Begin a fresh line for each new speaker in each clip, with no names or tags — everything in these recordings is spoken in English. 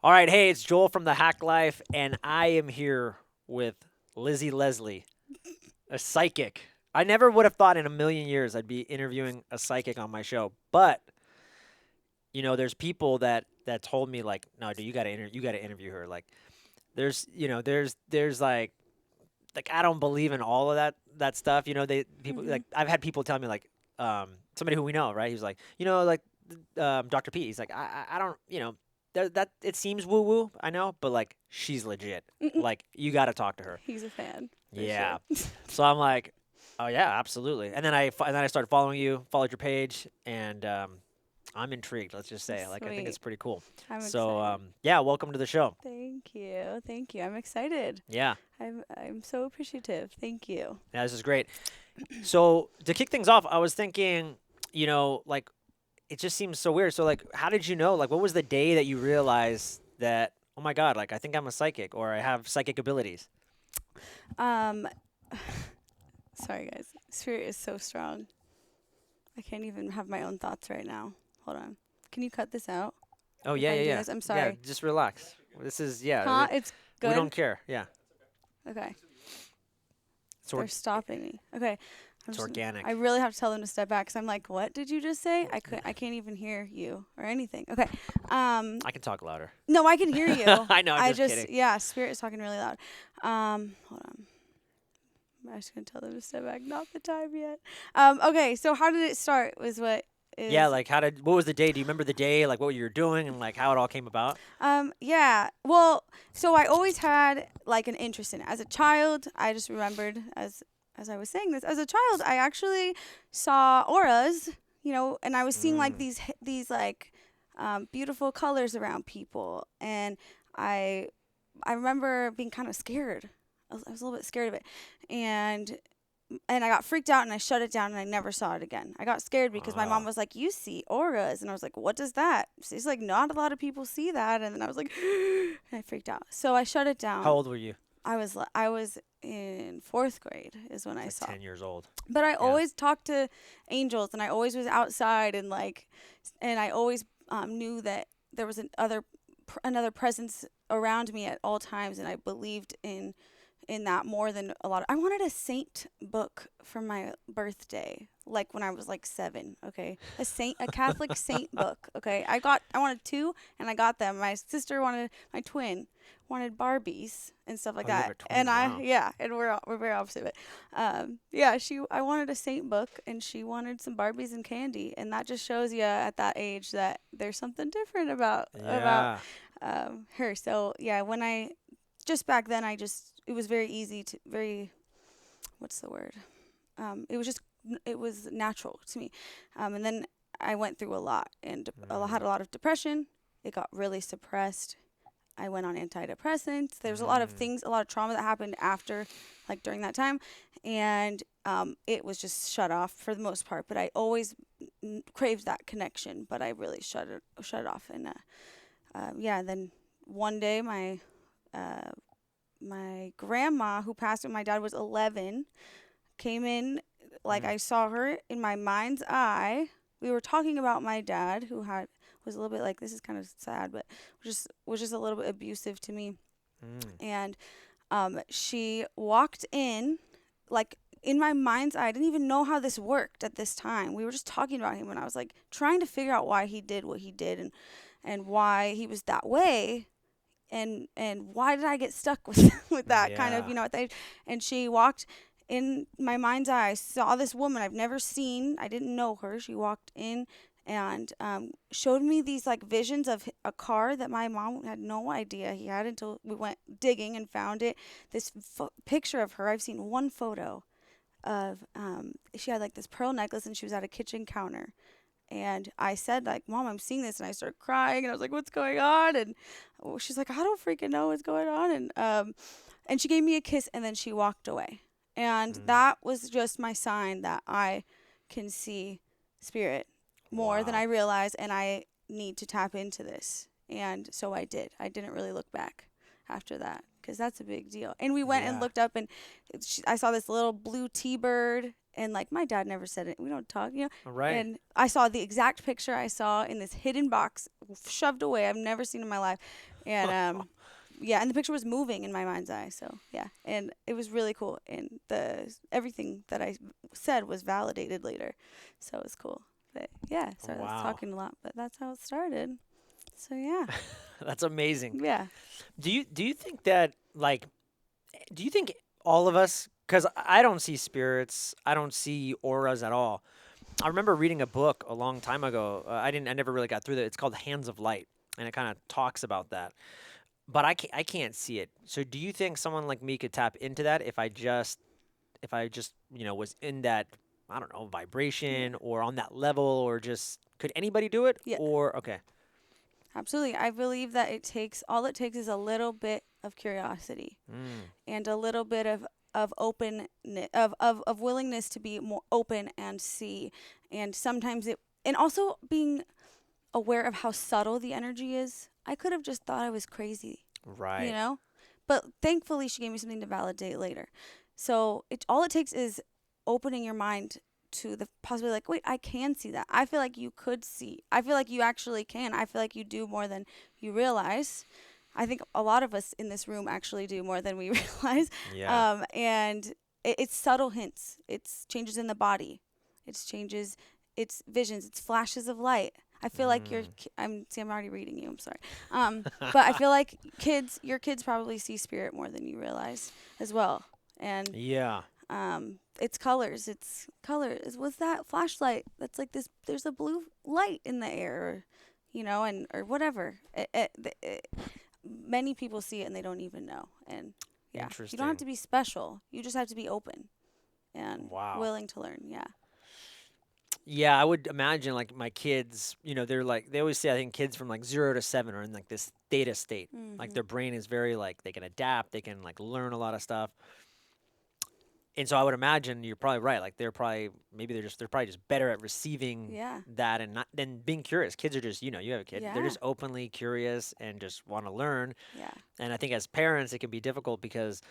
All right, hey, it's Joel from the Hack Life, and I am here with Lizzy Leslie, a psychic. I never would have thought in a million years I'd be interviewing a psychic on my show, but there's people that told me like, no, dude, you gotta interview her. Like, there's like I don't believe in all of that stuff. They people
Mhm.
like I've had people tell me like, somebody who we know, right? He's like, like Dr. P. He's like, I don't, that it seems woo woo, I know, but like she's legit.
Mm-mm.
Like you got to talk to her.
He's a fan for
Yeah.
sure.
So I'm like, oh yeah, absolutely. And then I started following you, followed your page, and I'm intrigued. Let's just say, like, I think it's
Sweet.
pretty cool.
I'm
So
excited.
yeah, welcome to the show.
Thank you. Thank you. I'm excited.
Yeah,
I'm so appreciative. Thank you.
yeah, this is great. So to kick things off, I was thinking, like it just seems so weird. So like, how did you know? Like, what was the day that you realized that? Oh my God! Like, I think I'm a psychic, or I have psychic abilities.
Um sorry guys. Spirit is so strong. I can't even have my own thoughts right now. Hold on. Can you cut this out
Oh
if
yeah,
I
yeah,
do
yeah,
this? I'm
yeah.
sorry.
Just relax. This is
Huh? It's
we
good?
don't care. Yeah,
Okay.
it's
They're stopping me. Okay.
it's organic.
I really have to tell them to step back because I'm like, what did you just say? I can't even hear you or anything. Okay.
I can talk louder.
No, I can hear you.
I know. I'm just kidding.
Yeah, Spirit is talking really loud. Hold on. I'm just gonna tell them to step back. Not the time yet. Okay. So how did it start? Was what
Yeah,
is.
like what was the day? Do you remember the day? Like what you were doing and like how it all came about?
Yeah. Well, so I always had like an interest in it. As a child, I just remembered as I was saying this. As a child, I actually saw auras, and I was seeing like
Mm.
these like beautiful colors around people, and I I remember being kind of scared. I was a little bit scared of it, and I got freaked out and I shut it down and I never saw it again. I got scared because my mom
Ah.
was like, "You see auras," and I was like, "What does that?" She's like, "Not a lot of people see that," and then I was like, and I freaked out. So I shut it
How
down.
old were you?
I was in fourth grade is when I
Like
saw.
10 years old.
But I
Yeah.
always talked to angels and I always was outside and and I always knew that there was another presence around me at all times, and I believed in that more than a lot of. I wanted a saint book for my birthday, like when I was like 7. Okay, a Catholic saint book. Okay, I wanted two, and I got them. My sister wanted my twin wanted Barbies and stuff like
Oh, you have
that,
a
and
twin. Wow.
and we're very opposite. But yeah, I wanted a saint book, and she wanted some Barbies and candy, and that just shows you at that age that there's something different about
Yeah.
her. So yeah, when I just back then, it was very easy to very what's the word? It was just it was natural to me, and then I went through a lot and had
Mm.
a lot of depression. It got really suppressed. I went on antidepressants. There's a lot of
Mm.
things, a lot of trauma that happened after, like during that time, and it was just shut off for the most part. But I always craved that connection, but I really shut it off. And yeah, then one day uh, my grandma who passed when my dad was 11 came in, like
Mm.
I saw her in my mind's eye. We were talking about my dad who had was a little bit like, this is kind of sad, but was just a little bit abusive to me.
Mm.
And she walked in, like in my mind's eye. I didn't even know how this worked at this time. We were just talking about him, and I was like trying to figure out why he did what he did, and why he was that way, and why did I get stuck with with that kind of
Yeah.
at the age. And she walked in my mind's eye. I saw this woman I've never seen. I didn't know her. She walked in and showed me these like visions of a car that my mom had no idea he had until we went digging and found it. This picture of her. I've seen one photo of she had like this pearl necklace and she was at a kitchen counter. And I said, like, Mom, I'm seeing this. And I started crying. And I was like, what's going on? And she's like, I don't freaking know what's going on. And she gave me a kiss. And then she walked away. And
Mm.
that was just my sign that I can see spirit more than I
Wow.
realize. And I need to tap into this. And so I did. I didn't really look back after that because that's a big deal. And we went and
Yeah.
looked up, and I saw this little blue T-bird. And like my dad never said it. We don't talk.
All right.
And I saw the exact picture I saw in this hidden box shoved away I've never seen in my life. And yeah, and the picture was moving in my mind's eye. So yeah, and it was really cool. And everything that I said was validated later, so it was cool. But yeah, sorry, I was
Wow.
talking a lot, but that's how it started. So yeah,
That's amazing.
yeah,
Do you think that like do you think all of us, cuz I don't see spirits, I don't see auras at all. I remember reading a book a long time ago. I never really got through that. It's called Hands of Light, and it kind of talks about that. But I can't see it. So do you think someone like me could tap into that if I just, was in that, I don't know,
yeah,
vibration or on that level, or just could anybody do it?
yeah.
Or okay.
Absolutely. I believe that all it takes is a little bit of curiosity
Mm,
and a little bit of openness of willingness to be more open and see. And sometimes and also being aware of how subtle the energy is. I could have just thought I was crazy, you
right.
know? But thankfully she gave me something to validate later. So all it takes is opening your mind to the possibility, like, wait, I can see that. I feel like you could see. I feel like you actually can. I feel like you do more than you realize. I think a lot of us in this room actually do more than we realize.
Yeah.
And it's subtle hints. It's changes in the body. It's changes. It's visions. It's flashes of light. I feel like
Mm.
I'm already reading you. I'm sorry. But I feel like your kids probably see spirit more than you realize as well. And
Yeah.
it's colors. It's color. What's that flashlight? That's like this. There's a blue light in the air, and or whatever. Many people see it and they don't even know. And yeah, you don't have
Interesting.
to be special. You just have to be open and
Wow.
willing to learn. Yeah.
Yeah, I would imagine like my kids, they're like they always say I think kids from like 0 to 7 are in like this theta state. Like
Mhm.
their brain is very like they can adapt, they can like learn a lot of stuff. And so I would imagine you're probably right. Like they're probably just better at receiving
Yeah.
that and not than being curious. Kids are just, you have a kid, they're
Yeah.
just openly curious and just want to learn.
Yeah.
And I think as parents it can be difficult because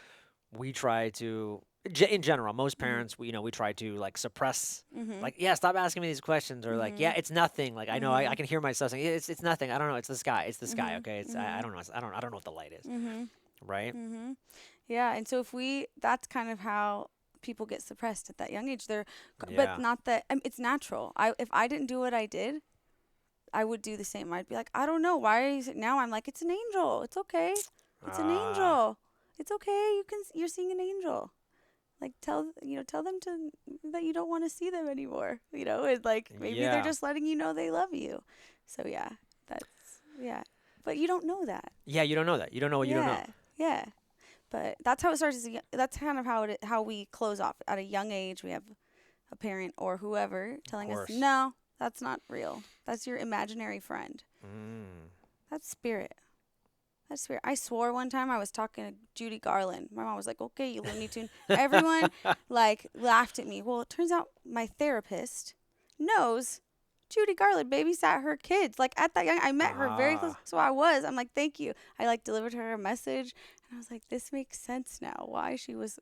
we try to in general, most
Mhm.
parents we try to like suppress,
Mhm.
like, yeah, stop asking me these questions, or like, yeah,
Mhm.
it's nothing, like I know I
Mhm.
can hear myself saying it's nothing, I don't know, it's the sky, it's the sky,
Mhm.
okay, I
Mhm.
don't know, I don't know what the light is,
Mhm.
right?
Mhm. Yeah, and so that's kind of how people get suppressed at that young age. But
Yeah.
not that it's natural. If I didn't do what I did, I would do the same. I'd be like, I don't know why is it now. I'm like, it's an angel. It's okay. It's an
Ah.
angel. It's okay. You're seeing an angel. Like tell them that you don't want to see them anymore. And like maybe they're
Yeah.
just letting you know they love you. So yeah, yeah. But you don't know that.
Yeah, you don't know that, you don't know what you don't know.
Yeah. Yeah. But that's how it starts. That's kind of how we close off at a young age. We have a parent or whoever
Of
telling us,
course.
"No, that's not real. That's your imaginary friend.
Mm.
That's spirit. That's spirit." I swore one time I was talking to Judy Garland. My mom was like, "Okay, you Looney Tune." Everyone like laughed at me. Well, it turns out my therapist knows Judy Garland babysat her kids. Like at that young, I met her very close.
Ah.
So I'm like, thank you. I like delivered her a message, and I was like, this makes sense now. Why she was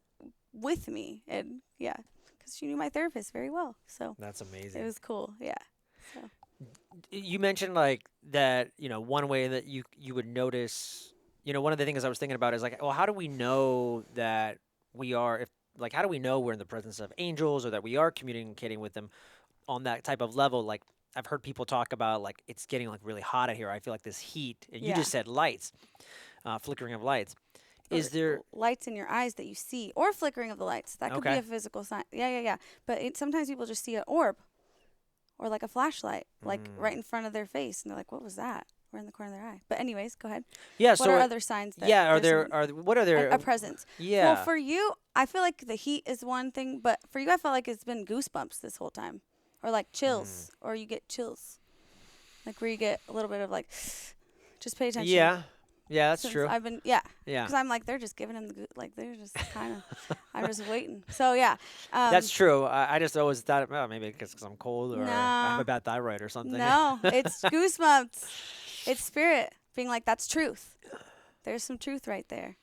with me, and yeah, because she knew my therapist very well. So
That's
it
amazing.
was cool. Yeah. So
You mentioned like that, one way that you would notice, one of the things I was thinking about is like, well, how do we know that we are if like how do we know we're in the presence of angels or that we are communicating with them on that type of level? Like I've heard people talk about like it's getting like really hot out here. I feel like this heat, and you
yeah.
just said lights, flickering of lights.
Or
Is there
lights in your eyes that you see, or flickering of the lights. That could be
okay?
a physical sign. Yeah, yeah, yeah. But sometimes people just see an orb or like a flashlight, like right
Mm.
in front of their face, and they're like, "What was that?" Or in the corner of their eye. But anyways, go ahead.
Yeah.
What
So
are other signs that
yeah, are
there's
there what are there?
a presence? Well,
Yeah.
for you, I feel like the heat is one thing, but for you, I felt like it's been goosebumps this whole time, or like
Mm.
chills, or you get chills, like where you get a little bit of like, just pay attention.
Yeah. Yeah, that's
Since
true.
I've been, yeah,
Yeah.
because I'm like they're just giving him like they're just kind of, I'm just waiting. So yeah,
That's
um,
true. I just always thought, well, maybe because I'm cold or I have a
no,
bad thyroid or something.
no, it's goosebumps. It's spirit being like that's truth. There's some truth right there,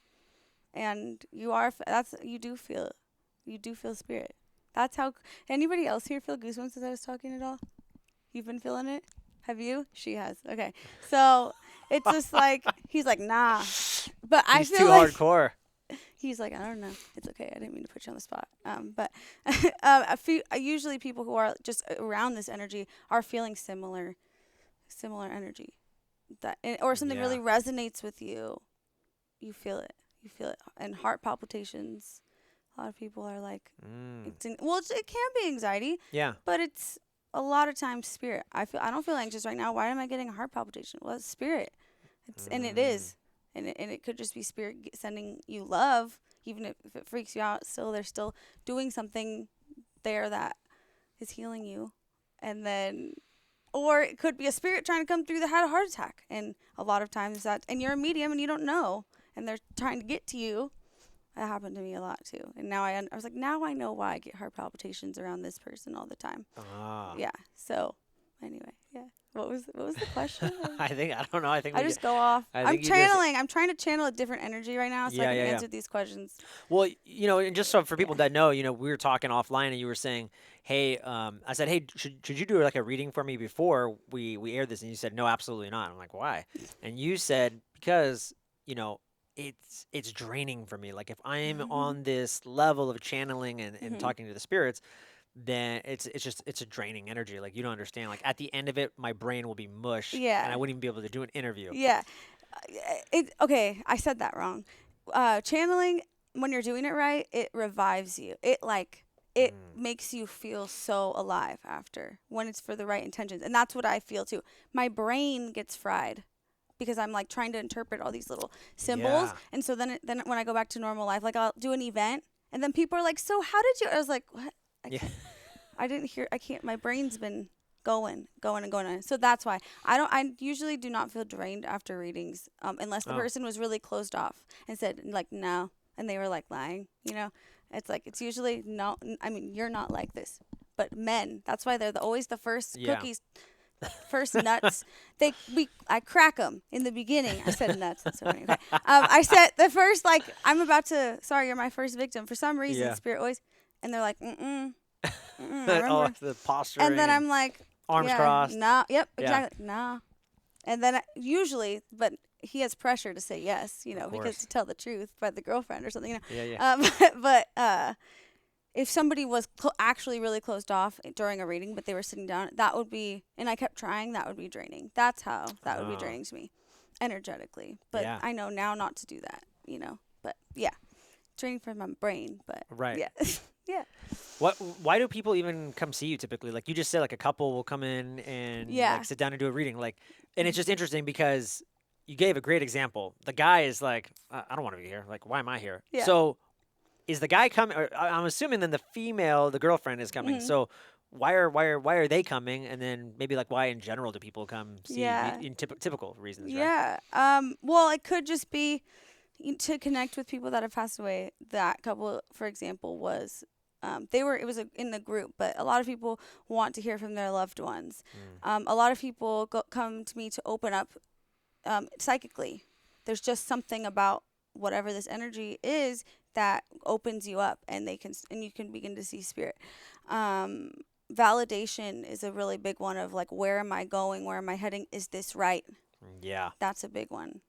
and you do feel spirit. That's how. Anybody else here feel goosebumps as I was talking at all? You've been feeling it? Have you? She has. Okay. So It's just like he's like, nah. But I
He's
feel
too
like
hardcore.
he's like, I don't know. It's okay. I didn't mean to put you on the spot. But usually people who are just around this energy are feeling similar energy or something
Yeah.
really resonates with you. You feel it. You feel it. And heart palpitations. A lot of people are like,
Mm.
it can be anxiety,
Yeah.
but it's a lot of times spirit. I don't feel anxious right now. Why am I getting a heart palpitation? Well, it's spirit. And it
Mm.
is. And it could just be spirit sending you love, even if it freaks you out. Still, they're still doing something there that is healing you. And then, or it could be a spirit trying to come through that had a heart attack. And a lot of times and you're a medium and you don't know. And they're trying to get to you. That happened to me a lot too. And now I was like, now I know why I get heart palpitations around this person all the time.
Ah.
Yeah. So anyway, yeah. What was the question?
I don't know. I think
I
we
just go off.
I
I'm
think you just
channeling. I'm trying to channel a different energy right now so I
yeah,
can
yeah, yeah.
answer these questions.
Well, and just so for
Yeah.
people that know, we were talking offline and you were saying, "Hey, I said, "Hey, should you do like a reading for me before we air this?" And you said, "No, absolutely not." I'm like, "Why?" And you said because, you know, it's draining for me. Like if I'm
Mhm.
on this level of channeling and
Mhm.
talking to the spirits, then it's a draining energy. Like you don't understand. Like at the end of it, my brain will be mush and I
Yeah.
wouldn't even be able to do an interview.
Yeah. Okay, I said that wrong. Channeling when you're doing it right, it revives you. It
Mm.
makes you feel so alive after when it's for the right intentions. And that's what I feel too. My brain gets fried because I'm like trying to interpret all these little symbols.
Yeah.
And so then when I go back to normal life, like I'll do an event and then people are like, "So how did you?" I was like, "What? I
Yeah.
can't. I didn't hear. I can't. My brain's been going and going on. So that's why I don't. I usually do not feel drained after readings, unless the
Oh.
person was really closed off and said like no, and they were like lying. It's like it's usually no. I mean, you're not like this, but men. That's why they're always the first
Yeah.
cookies. First nuts, I crack them in the beginning. I said nuts. That's so funny. Okay, I said the first like I'm about to. Sorry, you're my first victim. For some reason,
Yeah.
spirit always, and they're like, I
Oh,
remember.
the
And
posturing
then
and
I'm like,
arms
yeah,
crossed.
no, yep,
Yeah,
exactly, no. And then usually, but he has pressure to say yes,
of
because
course.
to tell the truth by the girlfriend or something.
Yeah, yeah.
But if somebody was actually really closed off during a reading, but they were sitting down, that would be, and I kept trying, that would be draining. That's how that would be
Oh,
draining to me energetically. But
yeah.
I know now not to do that. But yeah, draining for my brain, but
Right.
yeah. Yeah.
What? Why do people even come see you typically? Like you just said, like a couple will come in and like
Yeah.
sit down and do a reading. Like, and it's just interesting because you gave a great example. The guy is like, I don't want to be here. Like, why am I here?
Yeah.
So, is the guy coming? Or I'm assuming then the female, the girlfriend, is coming.
Hmm.
So, why are they coming? And then maybe like why in general do people come see you
Yeah.
in typical reasons, right?
Yeah. Well, it could just be to connect with people that have passed away. That couple, for example, was it was in the group, but a lot of people want to hear from their loved ones.
Mm.
A lot of people come to me to open up psychically. There's just something about whatever this energy is that opens you up, and you can begin to see spirit. Um, Validation is a really big one of like, where am I going? Where am I heading? Is this right?
Yeah.
That's a big one.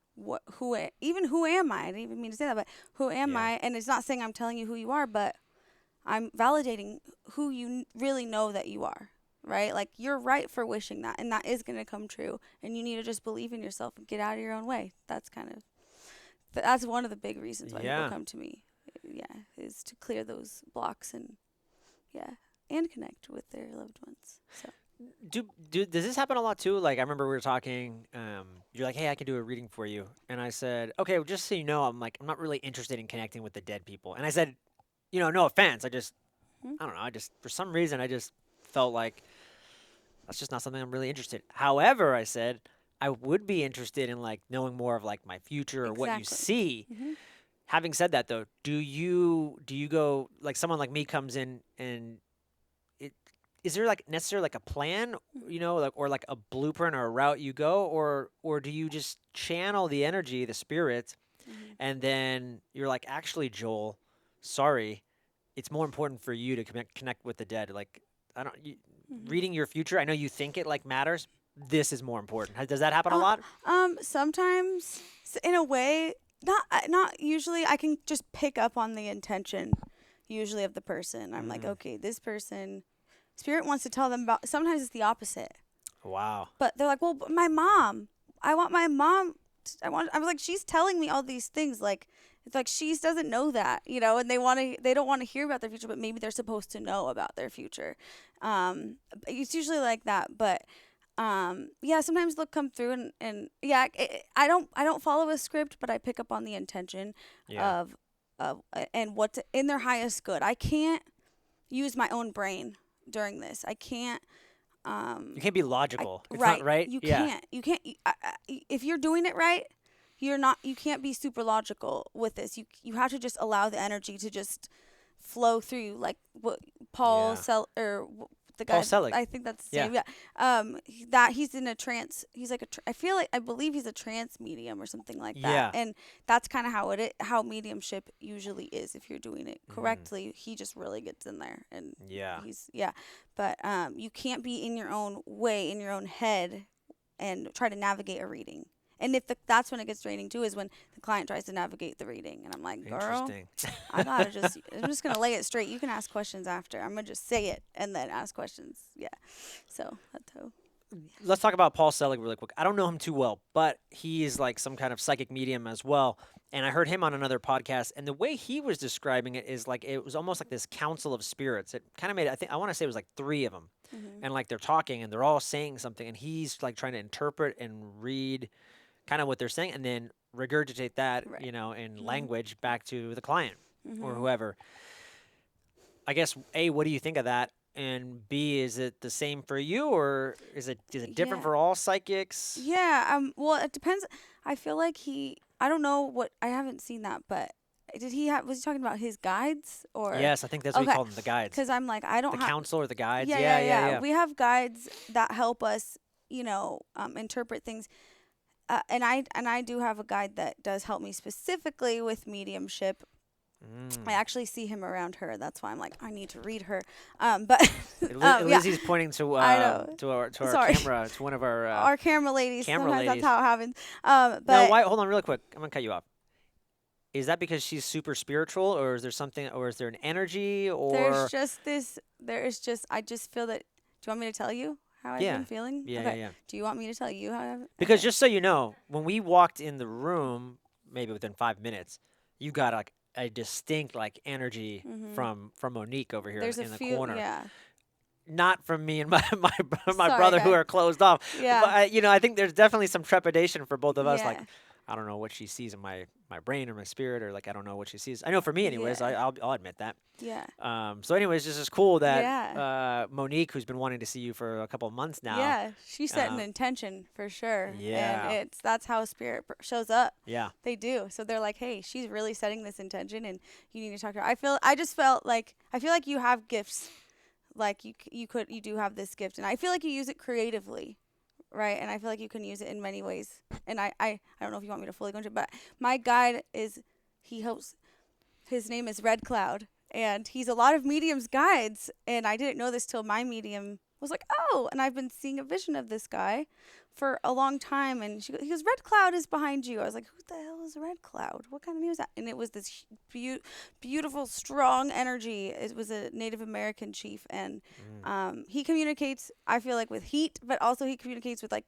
Who am I? I didn't even mean to say that, but who am
Yeah.
I? And it's not saying I'm telling you who you are, but I'm validating who you really know that you are, right? Like you're right for wishing that, and that is going to come true. And you need to just believe in yourself and get out of your own way. That's one of the big reasons why people
Yeah.
come to me. Yeah, is to clear those blocks yeah, and connect with their loved ones. So
Does this happen a lot too? Like I remember we were talking. You're like, "Hey, I can do a reading for you," and I said, "Okay, well, just so you know, I'm not really interested in connecting with the dead people." And I said, no offense.
mhm.
I don't know. I just for some reason I just felt like that's just not something I'm really interested. However, I said I would be interested in like knowing more of like my future or what you
Exactly.
see.
Hmm.
Having said that, though, do you go like someone like me comes in and it is there like necessarily like a plan, like or like a blueprint or a route you go, or do you just channel the energy, the spirit,
Hmm.
and then you're like, actually, Joel, sorry, it's more important for you to connect with the dead. Like I don't you,
Hmm.
reading your future. I know you think it like matters, this is more important? Does that happen a
Uh,
lot?
Sometimes in a way, not usually. I can just pick up on the intention, usually of the person. I'm like,
Mm.
okay, this person, spirit wants to tell them about. Sometimes it's the opposite,
Wow.
but they're like, well, but my mom. I want my mom. I was like, she's telling me all these things. Like, it's like she doesn't know that, and they don't want to hear about their future, but maybe they're supposed to know about their future. It's usually like that, but yeah, sometimes they'll come through and yeah, I don't follow a script, but I pick up on the intention
Yeah.
and what's in their highest good. I can't use my own brain during this. I can't.
You can't be logical. It's
Right.
not right.
You
Yeah.
can't. You can't. If you're doing it right, you're not. You can't be super logical with this. You have to just allow the energy to just flow through you, like what Paul
Yeah.
the
Paul
guy.
Selig.
I think that's the
Yeah.
same. Yeah. That he's in a trance. He's like I believe he's a trance medium or something like that.
Yeah.
And that's kind of how mediumship usually is. If you're doing it
Mm.
correctly, he just really gets in there and
Yeah.
yeah. But you can't be in your own way, in your own head, and try to navigate a reading. And that's when it gets draining too, is when the client tries to navigate the reading, and I'm like, girl,
Interesting.
I'm just gonna lay it straight. You can ask questions after. I'm gonna just say it and then ask questions. Yeah. So that's how.
Let's talk about Paul Selig really quick. I don't know him too well, but he is like some kind of psychic medium as well. And I heard him on another podcast, and the way he was describing it is like it was almost like this council of spirits. It kind of made I want to say it was like three of them,
Mm-hmm.
and like they're talking and they're all saying something, and he's like trying to interpret and read kind of what they're saying, and then regurgitate that
Right.
in
Mm-hmm.
language back to the client or
Mm-hmm.
whoever. I guess A, what do you think of that? And B, is it the same for you, or is it different
Yeah.
for all psychics?
Yeah. Well, it depends. I feel like I don't know what. I haven't seen that, but was he talking about his guides or?
Yes, I think that's what we
Okay.
call them, the guides,
Because I'm like, I
the
don't have.
council or the guides.
Yeah,
Yeah,
yeah,
yeah,
yeah.
yeah.
We have guides that help us, interpret things. And I do have a guide that does help me specifically with mediumship. I
Mm.
actually see him around her. That's why I'm like, I need to read her. But yeah,
Lizzie's pointing to
I know.
our
Sorry.
camera. It's one of our
Our camera ladies.
camera
Sometimes
ladies.
that's how it happens.
Now,
But
why? Hold on, really quick. I'm gonna cut you off. Is that because she's super spiritual, or is there something, or is there an energy, or
there's just this. There is just. I just feel that. Do you want me to tell you how I've
Yeah.
been feeling?
yeah,
Okay.
yeah, yeah?
Do you want me to tell you how?
Because
Okay.
just so you know, when we walked in the room, maybe within 5 minutes, you got like a distinct like energy
Mhm.
from Monique over here
There's a
in the
few.
corner.
Yeah.
Not from me and my
Sorry,
brother who
guys.
are closed off.
Yeah.
But I think there's definitely some trepidation for both of us. Like,
Yeah.
I don't know what she sees in my brain or my spirit, or like I don't know what she sees. I know for me, anyways.
Yeah.
I'll admit that.
Yeah.
So, anyways, this is cool that
Yeah.
Monique, who's been wanting to see you for a couple of months now.
Yeah, she set an
uh,
intention for sure.
Yeah.
And that's how spirit shows up.
Yeah.
They do. So they're like, "Hey, she's really setting this intention and you need to talk to her." I feel like you have gifts. Like you do have this gift, and I feel like you use it creatively. Right? And I feel like you can use it in many ways. And I don't know if you want me to fully go into it, but my guide he helps. His name is Red Cloud, and he's a lot of mediums' guides. And I didn't know this till my medium was like, oh, and I've been seeing a vision of this guy for a long time. And he goes, Red Cloud is behind you. I was like, who the hell is Red Cloud? What kind of name is that? And it was this beautiful, strong energy. It was a Native American chief, and he communicates, I feel like, with heat, but also he communicates with like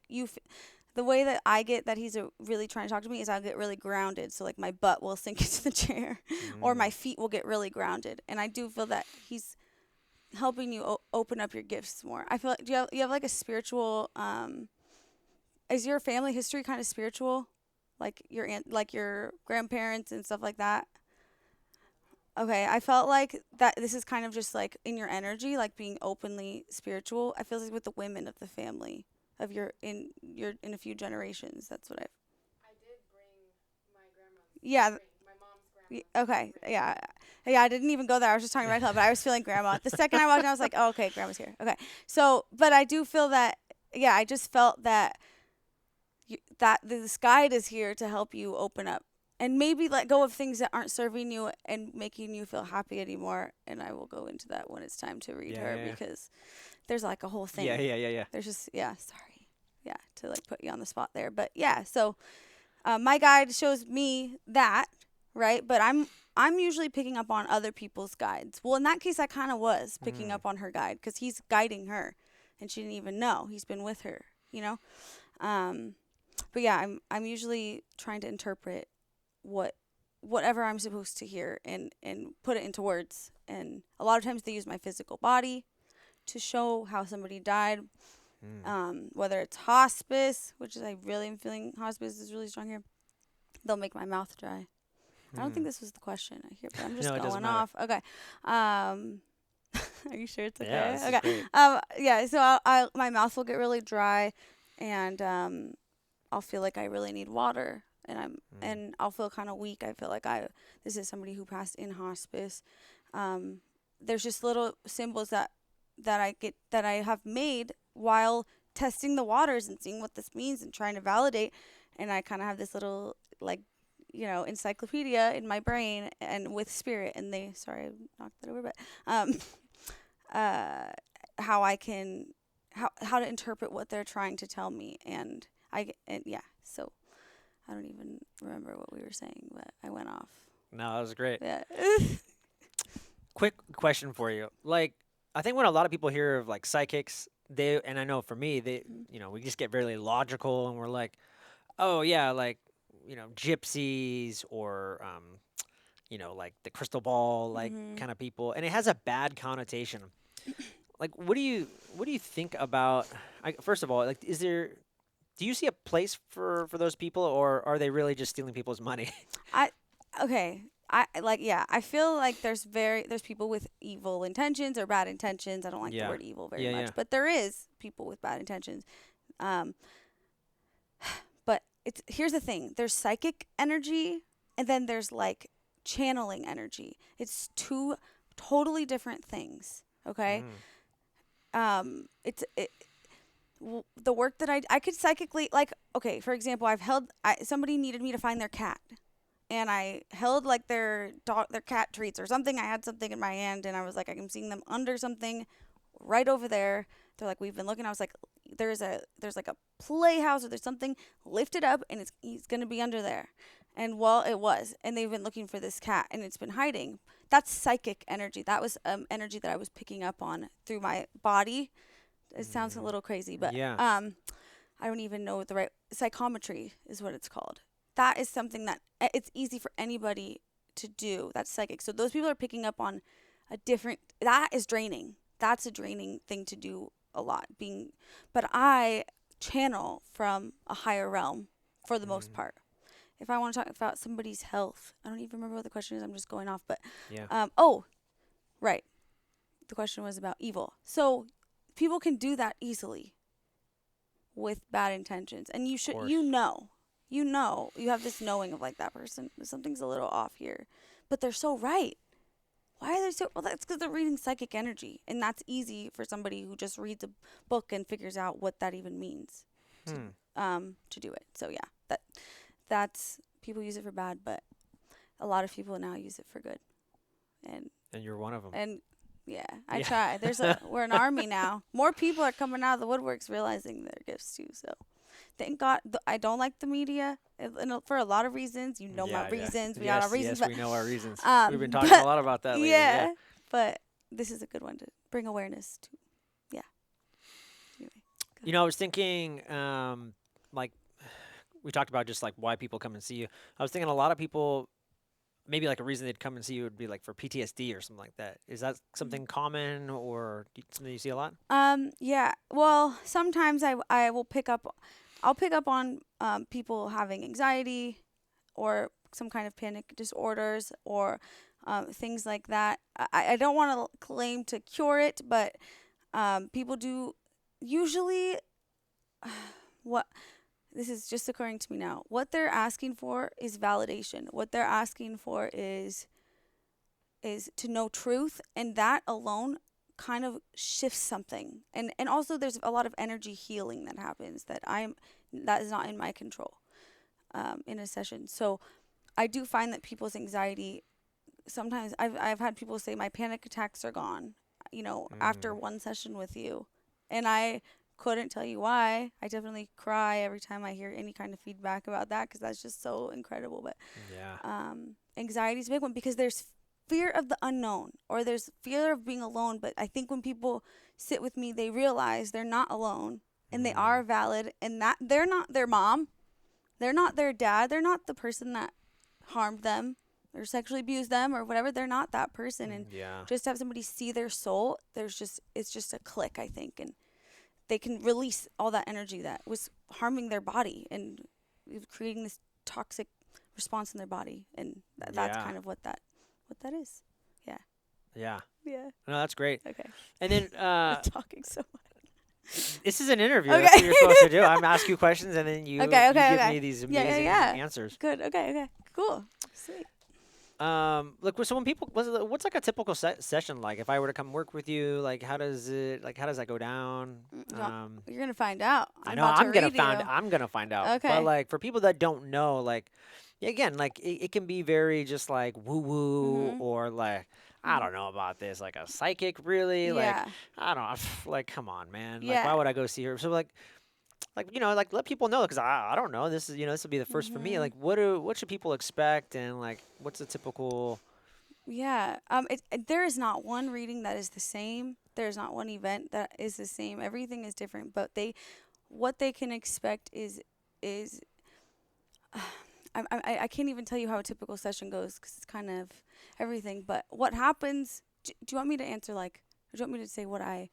the way that I get that he's really trying to talk to me is I get really grounded. So like my butt will sink into the chair or my feet will get really grounded. And I do feel that he's helping you open up your gifts more. I feel like, do you have like a spiritual, is your family history kind of spiritual? Like your grandparents and stuff like that? Okay, I felt like that this is kind of just like in your energy, like being openly spiritual. I feel like with the women of the family of in a few generations. That's what
I did bring my grandma's.
Yeah.
My mom's grandma.
Okay. Yeah. Yeah. I didn't even go there. I was just talking Red Cloud, but I was feeling grandma. The second I walked in, I was like, oh, okay, grandma's here. Okay. So, but I do feel that. Yeah, I just felt that that this guide is here to help you open up and maybe let go of things that aren't serving you and making you feel happy anymore. And I will go into that when it's time to read her because there's like a whole thing.
Yeah.
There's just sorry. yeah, to like put you on the spot there. But yeah, so my guide shows me that, right? But I'm usually picking up on other people's guides. Well, in that case, I kind of was picking
Mm.
up on her guide because he's guiding her, and she didn't even know he's been with her. You know, but yeah, I'm usually trying to interpret whatever I'm supposed to hear and put it into words. And a lot of times they use my physical body to show how somebody died. Whether it's hospice, which is I really am feeling hospice is really strong here. They'll make my mouth dry. I don't think this was the question I hear, but I'm just
No, it doesn't
going
matter.
off. Okay. Are you sure it's okay?
Yeah, this is
Okay.
great.
Yeah. So my mouth will get really dry, and I'll feel like I really need water, and I'll feel kind of weak. I feel like this is somebody who passed in hospice. There's just little symbols that I have made while testing the waters and seeing what this means and trying to validate. And I kind of have this little like encyclopedia in my brain and with spirit. And sorry, I knocked that over, but how I can how to interpret what they're trying to tell me. And yeah, so I don't even remember what we were saying, but I went off.
No, that was great.
Yeah.
Quick question for you. Like, I think when a lot of people hear of like psychics, and I know for me, we just get very logical and we're like, oh yeah, like, gypsies or, like the crystal ball, like kind of people, and it has a bad connotation. Like, what do you think about? First of all, like, do you see a place for those people, or are they really just stealing people's money?
Okay. I feel like there's people with evil intentions or bad intentions. I don't like the
Yeah.
word evil very
Yeah,
much,
yeah.
but there is people with bad intentions. Um, but here's the thing. There's psychic energy and then there's like channeling energy. It's two totally different things, okay? The work that I could psychically, like, okay, for example, somebody needed me to find their cat. And I held like their cat treats or something. I had something in my hand and I was like, I'm seeing them under something right over there. They're like, we've been looking. I was like, there's like a playhouse or there's something, lift it up and he's going to be under there. And well, it was. And they've been looking for this cat and it's been hiding. That's psychic energy. That was energy that I was picking up on through my body. It sounds a little crazy, but
Yeah.
I don't even know what the right psychometry is what it's called. That is something that it's easy for anybody to do. That's psychic. So those people are picking up on that is draining. That's a draining thing to do a lot. But I channel from a higher realm for the most part. If I want to talk about somebody's health, I don't even remember what the question is. I'm just going off. But
Yeah.
right. The question was about evil. So people can do that easily with bad intentions, and you should,
course.
you have this knowing of like that person, something's a little off here, but they're so right. Why are they so? Well, that's because they're reading psychic energy, and that's easy for somebody who just reads a book and figures out what that even means to do it. So yeah, that's people use it for bad, but a lot of people now use it for good, and
you're one of them.
and yeah, I
Yeah.
try. We're an army now. More people are coming out of the woodworks realizing their gifts too. So, thank God. I don't like the media for a lot of reasons. You know my reasons. We got our reasons.
Yes,
but,
we know our reasons.
um,
We've been talking
but-
a lot about that lately.
yeah, but this is a good one to bring awareness to. Yeah. Anyway,
I was thinking, like, we talked about just like why people come and see you. I was thinking a lot of people, maybe like a reason they'd come and see you would be like for PTSD or something like that. Is that something common or something you see a lot?
Yeah. Well, sometimes I will pick up. I'll pick up on people having anxiety, or some kind of panic disorders, or things like that. I don't want to claim to cure it, but people do usually. What this is just occurring to me now. What they're asking for is validation. What they're asking for is to know truth, and that alone kind of shifts something. And also there's a lot of energy healing that happens that is not in my control in a session. So I do find that people's anxiety, sometimes I've had people say my panic attacks are gone, after one session with you. And I couldn't tell you why. I definitely cry every time I hear any kind of feedback about that because that's just so incredible. But
Yeah.
anxiety is a big one because there's fear of the unknown or there's fear of being alone. But I think when people sit with me, they realize they're not alone and they are valid and that they're not their mom. They're not their dad. They're not the person that harmed them or sexually abused them or whatever. They're not that person. And
Yeah.
just to have somebody see their soul, it's just a click, I think. And they can release all that energy that was harming their body and creating this toxic response in their body. And that's
Yeah.
kind of what that is. Yeah.
Yeah.
Yeah.
No, that's great.
Okay.
And then
I'm talking so much.
this is an interview.
Okay.
That's what you're supposed to do. I'm asking you questions, and then you,
Okay,
you give
okay.
me these
Yeah,
amazing
yeah.
answers.
Good. Okay. Cool. Sweet.
Look, so when people, what's like a typical session like? If I were to come work with you, like how does that go down?
You're gonna find out.
I
I'm
know
about to
I'm gonna
read
find
you.
I'm gonna find out.
Okay.
But like for people that don't know, like again, like it can be very just like woo woo or like I don't know about this, like a psychic really, like
Yeah.
I don't like come on, man. Like
Yeah.
why would I go see her? So like like let people know because I don't know. This is this will be the first for me. Like what should people expect and like what's the typical
Yeah. There is not one reading that is the same. There's not one event that is the same. Everything is different, but what they can expect is I can't even tell you how a typical session goes because it's kind of everything. But what happens? Do you want me to answer like? Or do you want me to say what I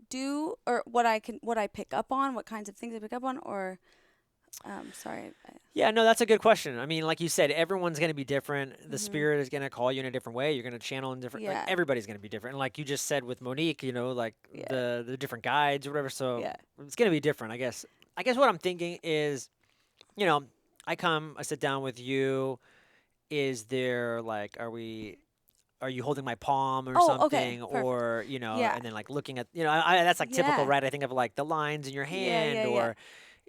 do or what I pick up on? What kinds of things I pick up on? Or sorry.
Yeah, no, that's a good question. I mean, like you said, everyone's going to be different. The spirit is going to call you in a different way. You're going to channel in different. Like
Yeah.
everybody's going to be different. And like you just said with Monique, like
Yeah.
the different guides or whatever. So
Yeah.
it's going to be different, I guess. I guess what I'm thinking is, I sit down with you. Is there like, are you holding my palm or
Oh, okay.
something,
Perfect.
or
Yeah.
and then like looking at that's like typical,
Yeah.
right? I think of like the lines in your hand,
Yeah.
or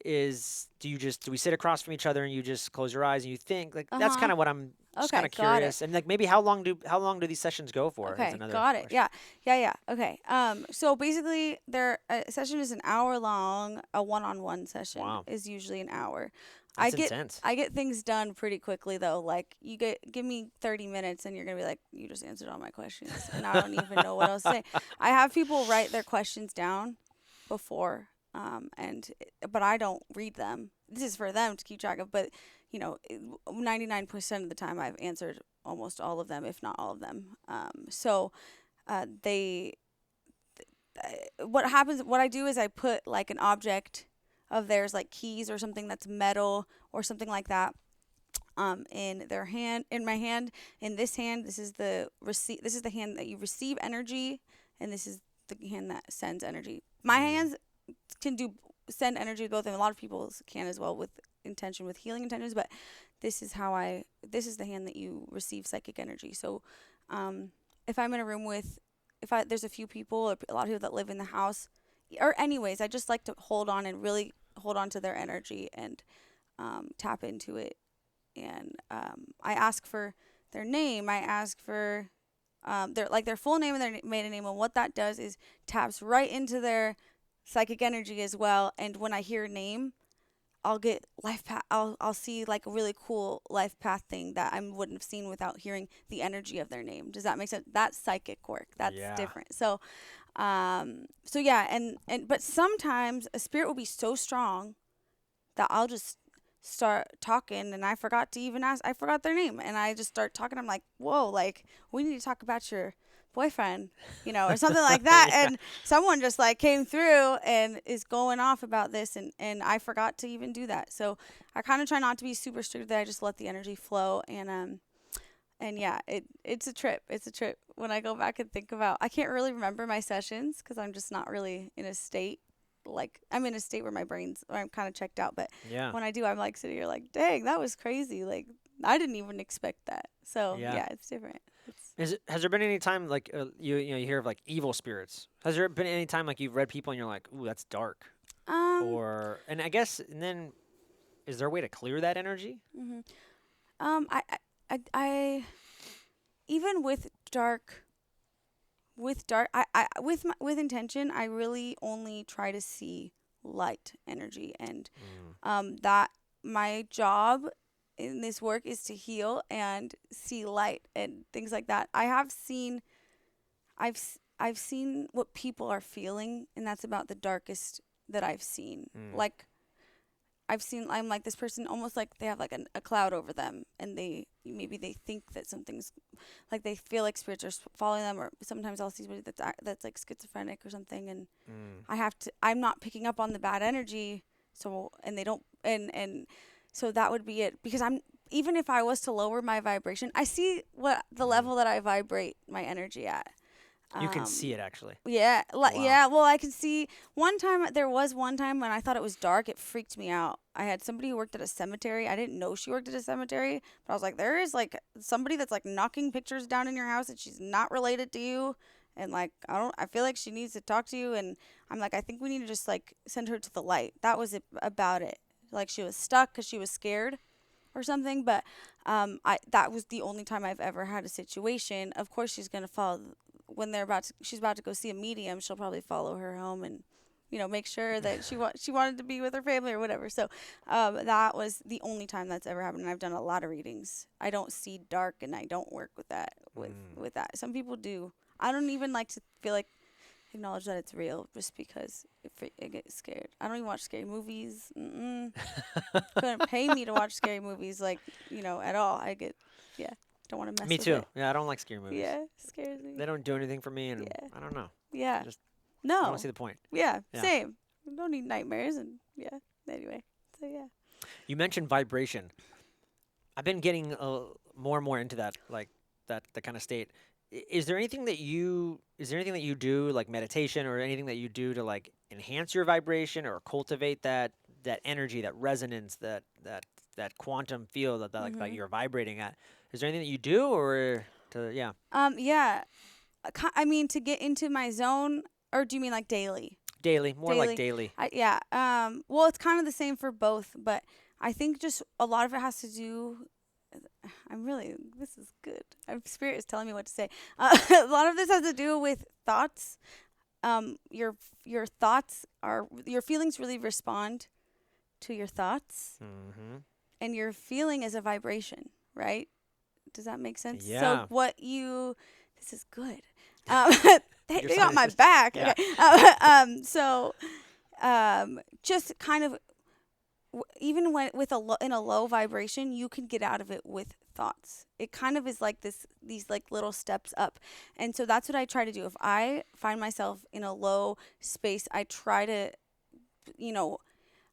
do we sit across from each other and you just close your eyes and you think like that's
Uh-huh.
kind of what I'm just
Okay,
kind of
got it.
curious and like maybe how long do these sessions go for? Is
Okay,
another
got it.
question.
Yeah. Okay. So basically, a session is an hour long. A one-on-one session
Wow.
is usually an hour.
That's intense.
I get things done pretty quickly though. Like give me 30 minutes and you're gonna be like, you just answered all my questions, and I don't even know what else to say. I have people write their questions down before, but I don't read them. This is for them to keep track of. But 99% of the time I've answered almost all of them, if not all of them. What happens? What I do is I put like an object of theirs, like keys or something that's metal or something like that, in their hand, in my hand, in this hand. This is the hand that you receive energy, and this is the hand that sends energy. My hands can send energy with both, and a lot of people can as well with healing intentions. But this is the hand that you receive psychic energy. So, if I'm in a room there's a few people or a lot of people that live in the house, or anyways, I just like to hold on and really hold on to their energy and tap into it. And I ask for their name. I ask for their full name and their maiden name. And what that does is taps right into their psychic energy as well. And when I hear a name, I'll get life path. I'll see like a really cool life path thing that I wouldn't have seen without hearing the energy of their name. Does that make sense? That's psychic work. That's different. So, yeah, but sometimes a spirit will be so strong that I'll just start talking and I forgot their name, and I just start talking. I'm like, whoa, like we need to talk about your boyfriend, or something like that.
Yeah.
And someone just like came through and is going off about this, and I forgot to even do that. So I kind of try not to be super strict, that I just let the energy flow. And yeah, it's a trip. It's a trip when I go back and think about. I can't really remember my sessions because I'm just not really in a state. Like I'm in a state where I'm kind of checked out. But
Yeah.
when I do, I'm like sitting here like, dang, that was crazy. Like I didn't even expect that. So yeah it's different.
Has there been any time like you hear of like evil spirits? Has there been any time like you've read people and you're like, ooh, that's dark? And I guess, and then is there a way to clear that energy?
I even with dark with dark, with intention, I really only try to see light energy, and that my job in this work is to heal and see light and things like that. I've seen what people are feeling, and that's about the darkest that I've seen. Like I'm like, this person almost like they have like a cloud over them, and maybe they think that something's like, they feel like spirits are following them, or sometimes I'll see somebody that's like schizophrenic or something, and I'm not picking up on the bad energy, so and they don't, and so that would be it, because even if I was to lower my vibration, I see what the level that I vibrate my energy at.
You can see it actually.
Yeah,
Wow.
yeah. Well, I can see. There was one time when I thought it was dark. It freaked me out. I had somebody who worked at a cemetery. I didn't know she worked at a cemetery, but I was like, there is like somebody that's like knocking pictures down in your house, and she's not related to you, and like I feel like she needs to talk to you, and I'm like, I think we need to just like send her to the light. That was about it. Like, she was stuck because she was scared or something, but that was the only time I've ever had a situation. Of course, she's gonna follow. When she's about to go see a medium, she'll probably follow her home and, make sure that she wanted to be with her family or whatever. So, that was the only time that's ever happened. And I've done a lot of readings. I don't see dark, and I don't work with that. With that, some people do. I don't even like to acknowledge that it's real, just because I get scared. I don't even watch scary movies. Couldn't pay me to watch scary movies, at all. Don't want to mess
Me
with
too.
it.
Yeah, I don't like scary movies.
Yeah, scares me.
They don't do anything for me, and
Yeah.
I don't know.
Yeah.
I
No.
don't see the point.
Yeah,
Yeah.
same. We don't need nightmares, and anyway. So yeah.
You mentioned vibration. I've been getting more and more into that, like that kind of state. Is there anything that you do, like meditation, or anything that you do to like enhance your vibration or cultivate that energy, that resonance, that quantum field that you're vibrating at? Is there anything that you do, or yeah?
Yeah. I mean, to get into my zone, or do you mean like daily?
Daily, more like daily.
Yeah. Well, it's kind of the same for both, but I think just a lot of it has to do. This is good. Spirit is telling me what to say. A lot of this has to do with thoughts. Your thoughts your feelings really respond to your thoughts, and your feeling is a vibration, right? Does that make sense?
Yeah.
So this is good. They got my back.
Yeah.
Okay. Just kind of, even when in a low vibration, you can get out of it with thoughts. It kind of is like these like little steps up. And so that's what I try to do. If I find myself in a low space, I try to,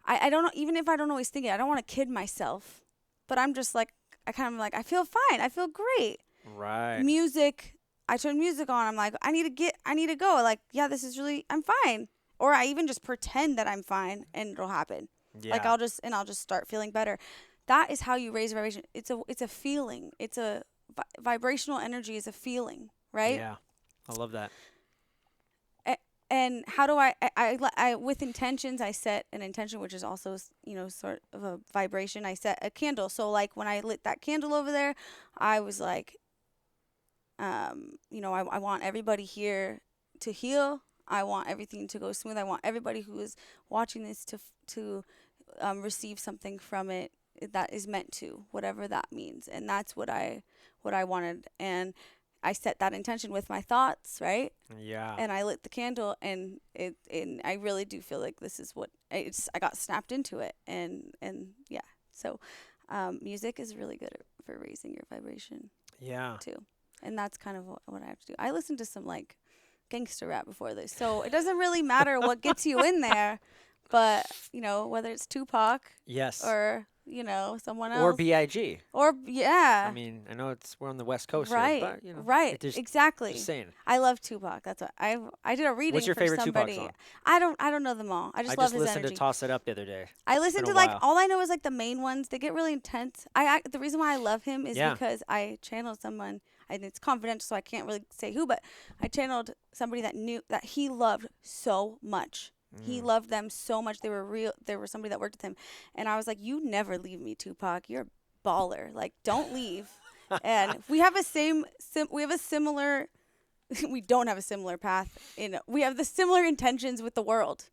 I don't know, even if I don't always think it, I don't want to kid myself, but I'm just like, I feel fine. I feel great.
Right.
Music, I turn music on. I'm like, I need to go. Like, yeah, I'm fine. Or I even just pretend that I'm fine, and it'll happen.
Yeah.
Like, I'll just start feeling better. That is how you raise vibration. It's a feeling. It's a vibrational energy is a feeling, right?
Yeah. I love that.
And how do I with intentions, I set an intention, which is also, sort of a vibration. I set a candle. So like when I lit that candle over there, I was like, I want everybody here to heal. I want everything to go smooth. I want everybody who is watching this to receive something from it that is meant to, whatever that means. And that's what I wanted. And I set that intention with my thoughts, right?
Yeah.
And I lit the candle, and I really do feel like this is what I got snapped into it, and yeah. So, music is really good for raising your vibration.
Yeah.
Too, and that's kind of what I have to do. I listened to some like gangster rap before this, so it doesn't really matter what gets you in there, but whether it's Tupac,
Yes,
or someone else,
or B.I.G.
or yeah.
I mean, I know we're on the West Coast
Right,
here, but
right, exactly.
Just saying.
I love Tupac. That's what I did a reading.
What's your
for
favorite
somebody.
Tupac song?
I don't know them all. I just love his
listened
energy.
to Toss It Up the other day.
I listened to
been a while.
all I know is like the main ones. They get really intense. The reason why I love him is because I channeled someone, and it's confidential, so I can't really say who, but I channeled somebody that he loved so much. He loved them so much. They were real. There was somebody that worked with him, and I was like, "You never leave me, Tupac. You're a baller. Like, don't leave." And we have a similar we don't have a similar path. We have the similar intentions with the world.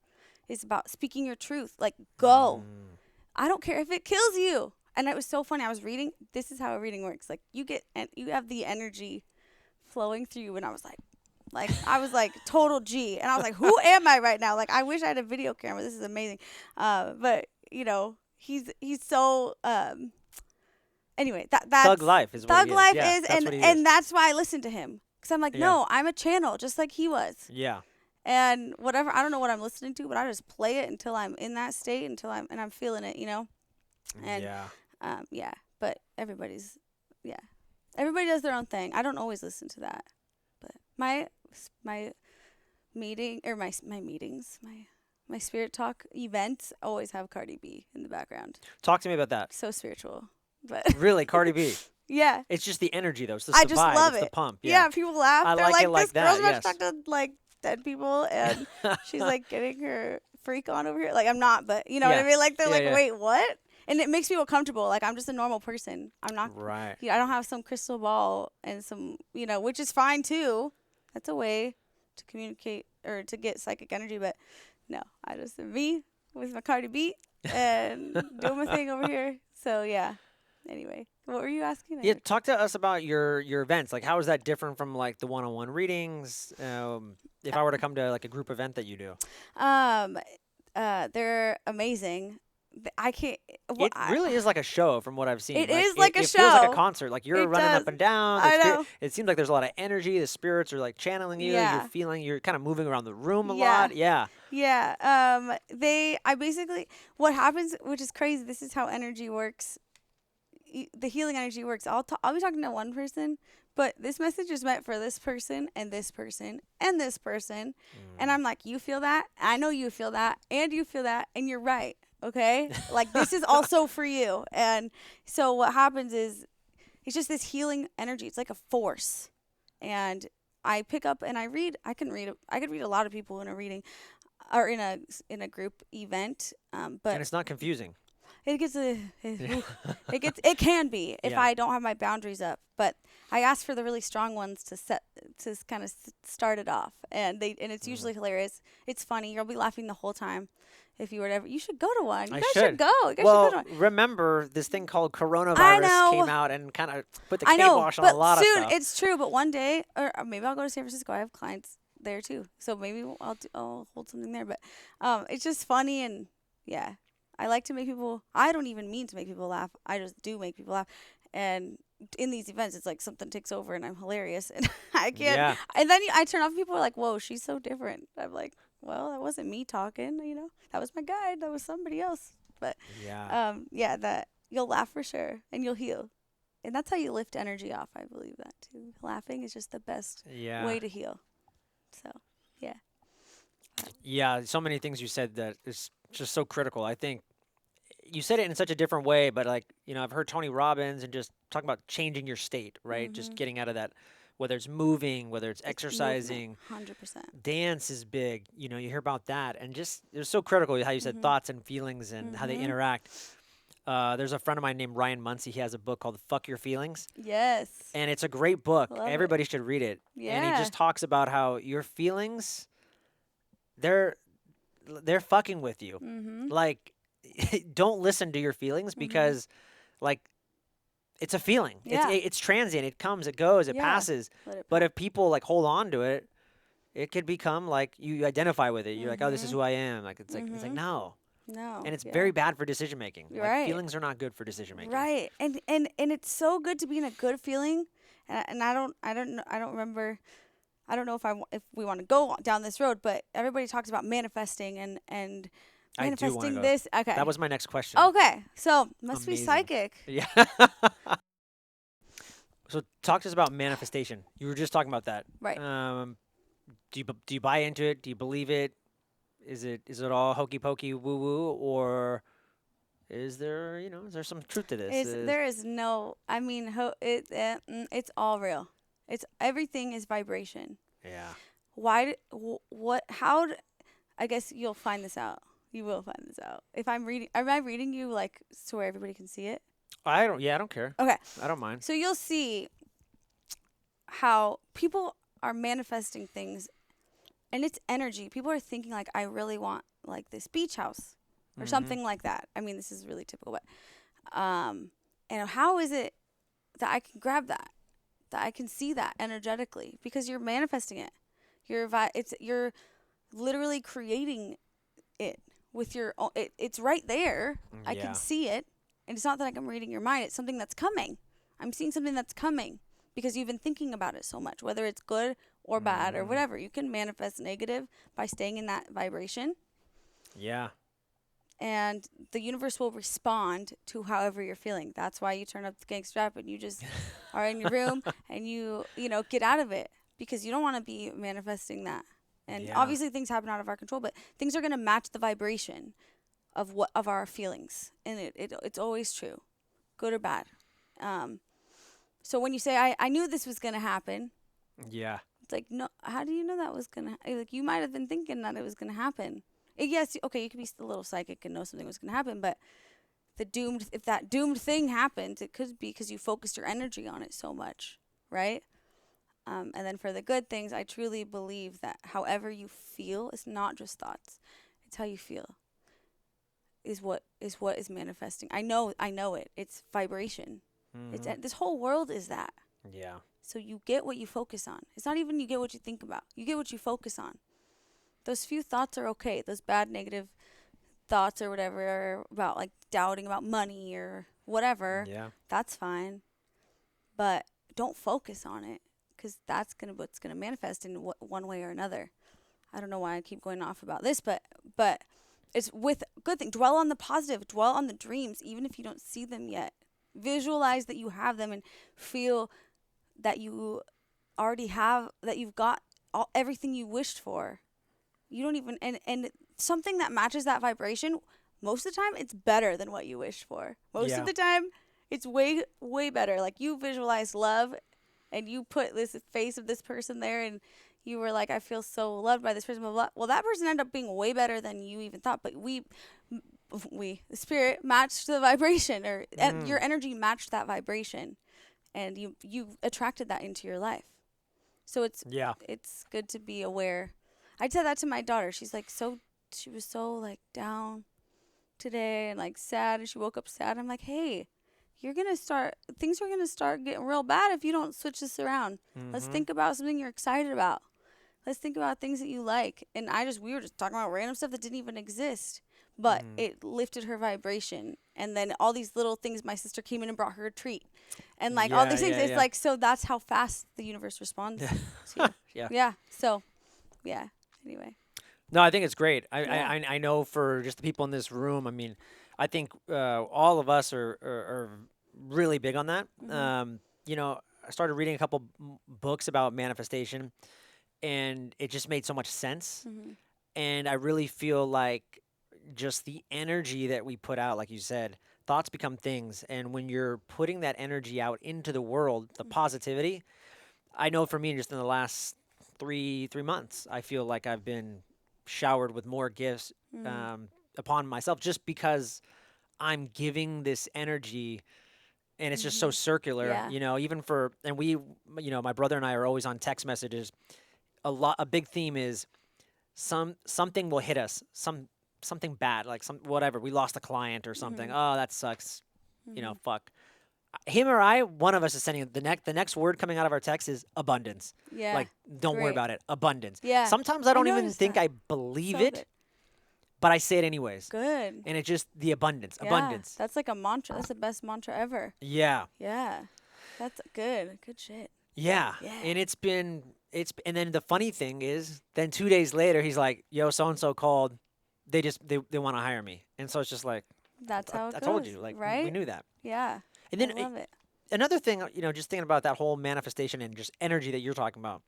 It's about speaking your truth. Like, go. I don't care if it kills you. And it was so funny. I was reading. This is how a reading works. Like, you have the energy flowing through you. And I was like total G. And I was like, who am I right now? Like, I wish I had a video camera. This is amazing. But he's so. Anyway, that's
Thug life is what
Thug
he is.
life
Yeah,
is,
that's what he
and
is.
that's why I listen to him. Because I'm like, no, I'm a channel, just like he was.
Yeah.
And whatever, I don't know what I'm listening to, but I just play it until I'm in that state, I'm feeling it, And but everybody does their own thing. I don't always listen to that, but my meeting or my meetings, my spirit talk events always have Cardi B in the background.
Talk to me about that.
So spiritual, but
Really, Cardi B.
yeah.
It's just the energy, though. It's just
I
the
just
vibe.
love
it's
it.
the pump.
Yeah, people laugh.
I
They're
like
like,
it like
this
that,
girl's about
yes.
to talk to like dead people, and she's like getting her freak on over here. Like, I'm not, but you know what I mean? Like, they're like, wait, what? And it makes me feel comfortable. Like, I'm just a normal person. I'm not.
Right.
I don't have some crystal ball and some, which is fine too. That's a way to communicate or to get psychic energy. But no, I just am me with my Cardi B and doing my thing over here. So yeah. Anyway, what were you asking?
Yeah, talk to us about your events. Like, how is that different from like the one-on-one readings? If I were to come to like a group event that you do,
they're amazing. I can't.
it really is like a show from what I've seen.
It is like a
It feels like
show.
a concert. Like you're
It
running
does.
up and down.
I know.
It seems like there's a lot of energy. The spirits are like channeling you.
Yeah.
You're kind of moving around the room a
Yeah.
lot. Yeah.
Yeah. I basically, what happens, which is crazy. This is how energy works. The healing energy works. I'll be talking to one person, but this message is meant for this person and this person and this person. And I'm like, you feel that? I know you feel that, and you feel that, and you're right. Okay? Like, this is also for you. And so what happens is it's just this healing energy. It's like a force. And I pick up and I read. I could read a lot of people in a reading or in a group event. But
And it's not confusing.
it can be if I don't have my boundaries up. But I ask for the really strong ones to kind of start it off, and it's usually hilarious. It's funny. You'll be laughing the whole time. If you were to ever, you should go to one. You guys should go. You guys should go to one.
Remember this thing called coronavirus came out and kind of put the kibosh on a lot of stuff.
It's true. But one day, or maybe I'll go to San Francisco. I have clients there too, so maybe I'll hold something there. But it's just funny, and yeah, I like to make people. I don't even mean to make people laugh. I just do make people laugh, and in these events, it's like something takes over, and I'm hilarious, and I can't.
Yeah.
And then I turn off, and people are like, "Whoa, she's so different." I'm like, well, that wasn't me talking, that was my guide. That was somebody else. But that you'll laugh for sure, and you'll heal, and that's how you lift energy off. I believe that too. Laughing is just the best way to heal. So, yeah.
Yeah, so many things you said that is just so critical. I think you said it in such a different way, but like, I've heard Tony Robbins and just talking about changing your state, right? Just getting out of that, whether it's moving, whether it's exercising.
100%.
Dance is big. You hear about that. And just, it was so critical how you said thoughts and feelings and how they interact. There's a friend of mine named Ryan Muncie. He has a book called Fuck Your Feelings.
Yes.
And it's a great book.
Love
Everybody should read it.
Yeah.
And he just talks about how your feelings, they're fucking with you. Like, don't listen to your feelings because, like, it's a feeling.
Yeah.
It's transient. It comes, it goes, it passes. But if people like hold on to it, it could become like you identify with it. You're like, oh, this is who I am. Like it's like no.
No.
And it's very bad for decision making. Like,
Right.
feelings are not good for decision making.
Right. And it's so good to be in a good feeling. And I don't remember. I don't know if we want to go down this road, but everybody talks about manifesting and
I do wanna
manifesting
go.
this. Okay.
That was my next question.
Okay. So must be
Amazing.
psychic.
Yeah. So talk to us about manifestation. You were just talking about that.
Right.
Do you buy into it? Do you believe it? Is it all hokey pokey woo woo, or is there some truth to this?
There is no. I mean, it's all real. Everything is vibration.
Yeah.
I guess you'll find this out. You will find this out. Am I reading you like so where everybody can see it?
I don't care.
Okay.
I don't mind.
So you'll see how people are manifesting things, and it's energy. People are thinking like, I really want like this beach house or something like that. I mean, this is really typical, but and how is it that I can grab that I can see that energetically? Because you're manifesting it. You're literally creating it with your own, it's right there. I can see it, and it's not that like I'm reading your mind. It's something that's coming. I'm seeing something that's coming because you've been thinking about it so much, whether it's good or bad or whatever. You can manifest negative by staying in that vibration,
Yeah.
and the universe will respond to however you're feeling. That's why you turn up the gangsta rap and you just are in your room and you know, get out of it, because you don't want to be manifesting that. And obviously things happen out of our control, but things are going to match the vibration of our feelings. And it's always true, good or bad. So when you say, I knew this was going to happen.
Yeah.
It's like, no, how do you know that was going to, like, you might have been thinking that it was going to happen. Yes, okay, you could be a little psychic and know something was going to happen, but if that doomed thing happens, it could be because you focused your energy on it so much, right? And then for the good things, I truly believe that however you feel, it's not just thoughts, it's how you feel is what is manifesting. I know it. It's vibration. It's this whole world is that.
Yeah.
So you get what you focus on. It's not even you get what you think about. You get what you focus on. Those few thoughts are okay. Those bad negative thoughts or whatever about like doubting about money or whatever.
Yeah.
That's fine. But don't focus on it, because that's what's gonna manifest in one way or another. I don't know why I keep going off about this, but it's with good thing. Dwell on the positive. Dwell on the dreams, even if you don't see them yet. Visualize that you have them and feel that you already have, that you've got everything you wished for. You don't even, and something that matches that vibration, most of the time, it's better than what you wished for. Most of the time, it's way, way better. Like, you visualize love, and you put this face of this person there, and you were like, I feel so loved by this person, blah, blah. Well, that person ended up being way better than you even thought. But the spirit matched the vibration, or your energy matched that vibration, and you attracted that into your life. So it's good to be aware. I said that to my daughter. She's like, she was so like down today and like sad, and she woke up sad. I'm like, hey, things are gonna start getting real bad if you don't switch this around. Let's think about something you're excited about. Let's think about things that you like. And we were just talking about random stuff that didn't even exist, but it lifted her vibration. And then all these little things, my sister came in and brought her a treat, and like all these things. It's like, so that's how fast the universe responds to you. Yeah. So, yeah. Anyway.
No, I think it's great. I know for just the people in this room, I mean, I think all of us are really big on that. You know, I started reading a couple books about manifestation, and it just made so much sense. And I really feel like just the energy that we put out, like you said, thoughts become things. And when you're putting that energy out into the world, the positivity, I know for me, just in the last three months, I feel like I've been showered with more gifts upon myself, just because I'm giving this energy, and it's just so circular, you know, and we, you know, my brother and I are always on text messages. A big theme is something will hit us, something bad, like whatever. We lost a client or something. Oh, that sucks. You know, fuck. Him or I, one of us is sending the next word coming out of our text is abundance.
Yeah.
Like, don't worry about it. Abundance.
Yeah.
Sometimes I don't even
noticed
think
that.
I believe
So
it,
good.
but I say it anyways.
Good.
And it's just the abundance.
Yeah,
Abundance.
that's like a mantra. That's the best mantra ever.
Yeah.
Yeah. That's good. Good shit.
Yeah.
Yeah.
And and then the funny thing is, then 2 days later, he's like, yo, so-and-so called. They want to hire me. And so it's just like,
That's how it
I
goes.
told you, like,
right?
we knew that.
Yeah.
And then
I love it.
another thing, you know, just thinking about that whole manifestation and just energy that you're talking about.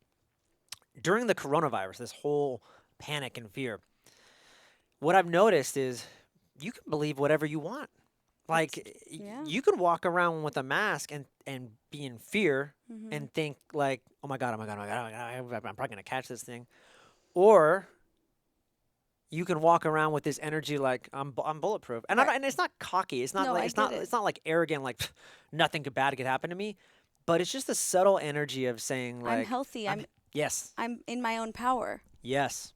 During the coronavirus, this whole panic and fear, what I've noticed is you can believe whatever you want. Like, you can walk around with a mask and be in fear and think like, oh my God, I'm probably going to catch this thing. Or you can walk around with this energy like I'm bulletproof. And and it's not cocky. It's not it's not like arrogant, like nothing bad could happen to me. But it's just a subtle energy of saying like,
I'm healthy.
Yes.
I'm in my own power.
Yes.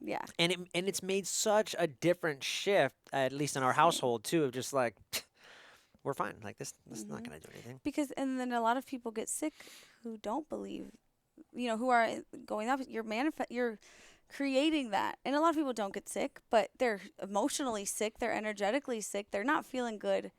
Yeah.
And it's made such a different shift, at least in our
Same.
household too, of just like we're fine. Like this is not
Hmm.
gonna do anything.
Because and then a lot of people get sick who don't believe, who are going up. You're creating that, and a lot of people don't get sick, but they're emotionally sick. They're energetically sick. They're not feeling good,